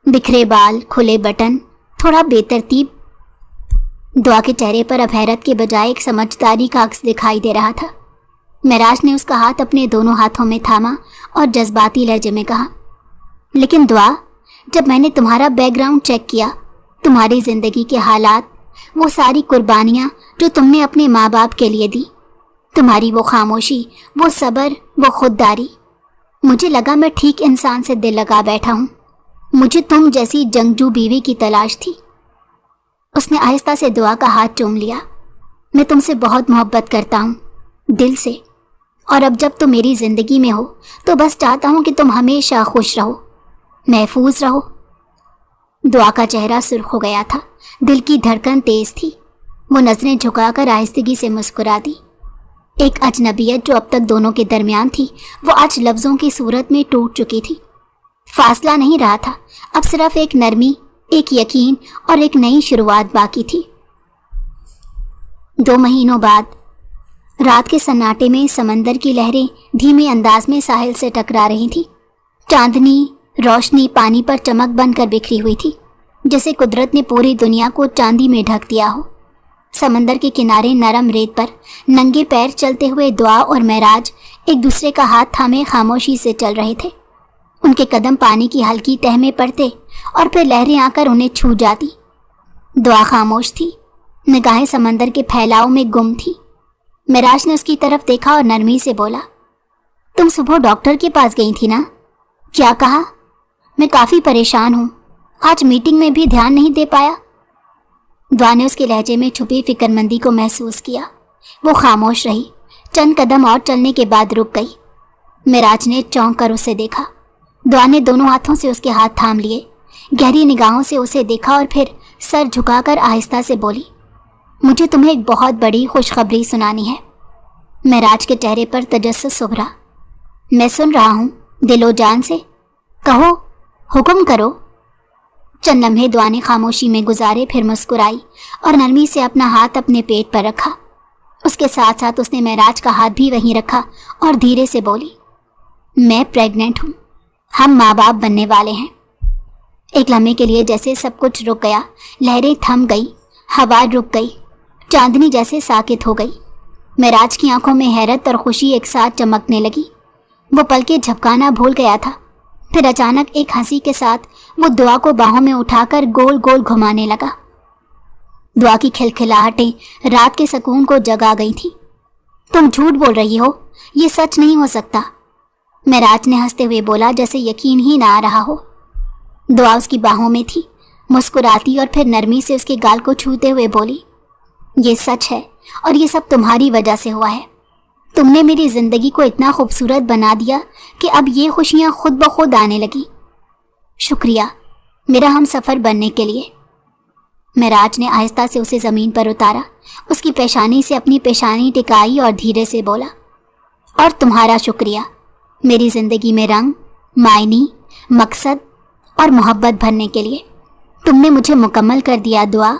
बिखरे बाल, खुले बटन, थोड़ा बेतरतीब। दुआ के चेहरे पर अब हैरत के बजाय एक समझदारी का अक्स दिखाई दे रहा था। महराज ने उसका हाथ अपने दोनों हाथों में थामा और जज्बाती लहजे में कहा, लेकिन दुआ, जब मैंने तुम्हारा बैकग्राउंड चेक किया, तुम्हारी ज़िंदगी के हालात, वो सारी कुर्बानियाँ जो तुमने अपने माँ बाप के लिए दी, तुम्हारी वो खामोशी, वो सब्र, वो खुददारी, मुझे लगा मैं ठीक इंसान से दिल लगा बैठा हूँ। मुझे तुम जैसी जंगजू बीवी की तलाश थी। उसने आहिस्ता से दुआ का हाथ चूम लिया। मैं तुमसे बहुत मोहब्बत करता हूँ, दिल से, और अब जब तुम मेरी ज़िंदगी में हो तो बस चाहता हूँ कि तुम हमेशा खुश रहो, महफूज रहो। दुआ का चेहरा सुर्ख हो गया था, दिल की धड़कन तेज थी। वो नज़रें झुकाकर आहिस्तगी से मुस्कुरा दी। एक अजनबियत जो अब तक दोनों के दरमियान थी, वो आज लफ्ज़ों की सूरत में टूट चुकी थी। फासला नहीं रहा था, अब सिर्फ एक नरमी, एक यकीन और एक नई शुरुआत बाकी थी। 2 महीनों बाद रात के सन्नाटे में समंदर की लहरें धीमे अंदाज में साहिल से टकरा रही थी। चांदनी रोशनी पानी पर चमक बनकर बिखरी हुई थी, जैसे कुदरत ने पूरी दुनिया को चांदी में ढक दिया हो। समंदर के किनारे नरम रेत पर नंगे पैर चलते हुए दुआ और महराज एक दूसरे का हाथ थामे खामोशी से चल रहे थे। उनके कदम पानी की हल्की तह में पड़ते और फिर लहरें आकर उन्हें छू जाती। दुआ खामोश थी, निगाहें समंदर के फैलाव में गुम थी। महराज ने उसकी तरफ देखा और नरमी से बोला, तुम सुबह डॉक्टर के पास गई थी ना? क्या कहा? मैं काफ़ी परेशान हूँ, आज मीटिंग में भी ध्यान नहीं दे पाया। दुआ ने उसके लहजे में छुपी फिक्रमंदी को महसूस किया। वो खामोश रही, चंद कदम और चलने के बाद रुक गई। महराज ने चौंक कर उसे देखा। दुआ ने दोनों हाथों से उसके हाथ थाम लिए, गहरी निगाहों से उसे देखा और फिर सर झुकाकर आहिस्ता से बोली, मुझे तुम्हें एक बहुत बड़ी खुशखबरी सुनानी है। महराज के चेहरे पर तजस्सुस उभरा। मैं सुन रहा हूँ, दिलो जान से कहो, हुक्म करो। चंद लम्हे दुआ ने खामोशी में गुजारे, फिर मुस्कुराई और नरमी से अपना हाथ अपने पेट पर रखा। उसके साथ साथ उसने महराज का हाथ भी वहीं रखा और धीरे से बोली, मैं प्रेग्नेंट हूँ, हम माँ बाप बनने वाले हैं। एक लम्हे के लिए जैसे सब कुछ रुक गया, लहरें थम गई, हवा रुक गई, चांदनी जैसे साकित हो गई। महराज की आंखों में हैरत और खुशी एक साथ चमकने लगी। वो पलकें झपकाना भूल गया था। फिर अचानक एक हंसी के साथ वो दुआ को बाहों में उठाकर गोल गोल घुमाने लगा। दुआ की खिलखिलाहटें रात के सुकून को जगा गई थी। तुम झूठ बोल रही हो, ये सच नहीं हो सकता, महराज ने हंसते हुए बोला, जैसे यकीन ही ना आ रहा हो। दुआ उसकी बाहों में थी, मुस्कुराती और फिर नरमी से उसके गाल को छूते हुए बोली, ये सच है और ये सब तुम्हारी वजह से हुआ है। तुमने मेरी जिंदगी को इतना खूबसूरत बना दिया कि अब ये खुशियां खुद ब खुद आने लगी। शुक्रिया मेरा हम सफ़र बनने के लिए। महराज ने आहिस्ता से उसे ज़मीन पर उतारा, उसकी पेशानी से अपनी पेशानी टिकाई और धीरे से बोला, और तुम्हारा शुक्रिया मेरी ज़िंदगी में रंग, मायनी, मकसद और मोहब्बत भरने के लिए। तुमने मुझे मुकम्मल कर दिया दुआ।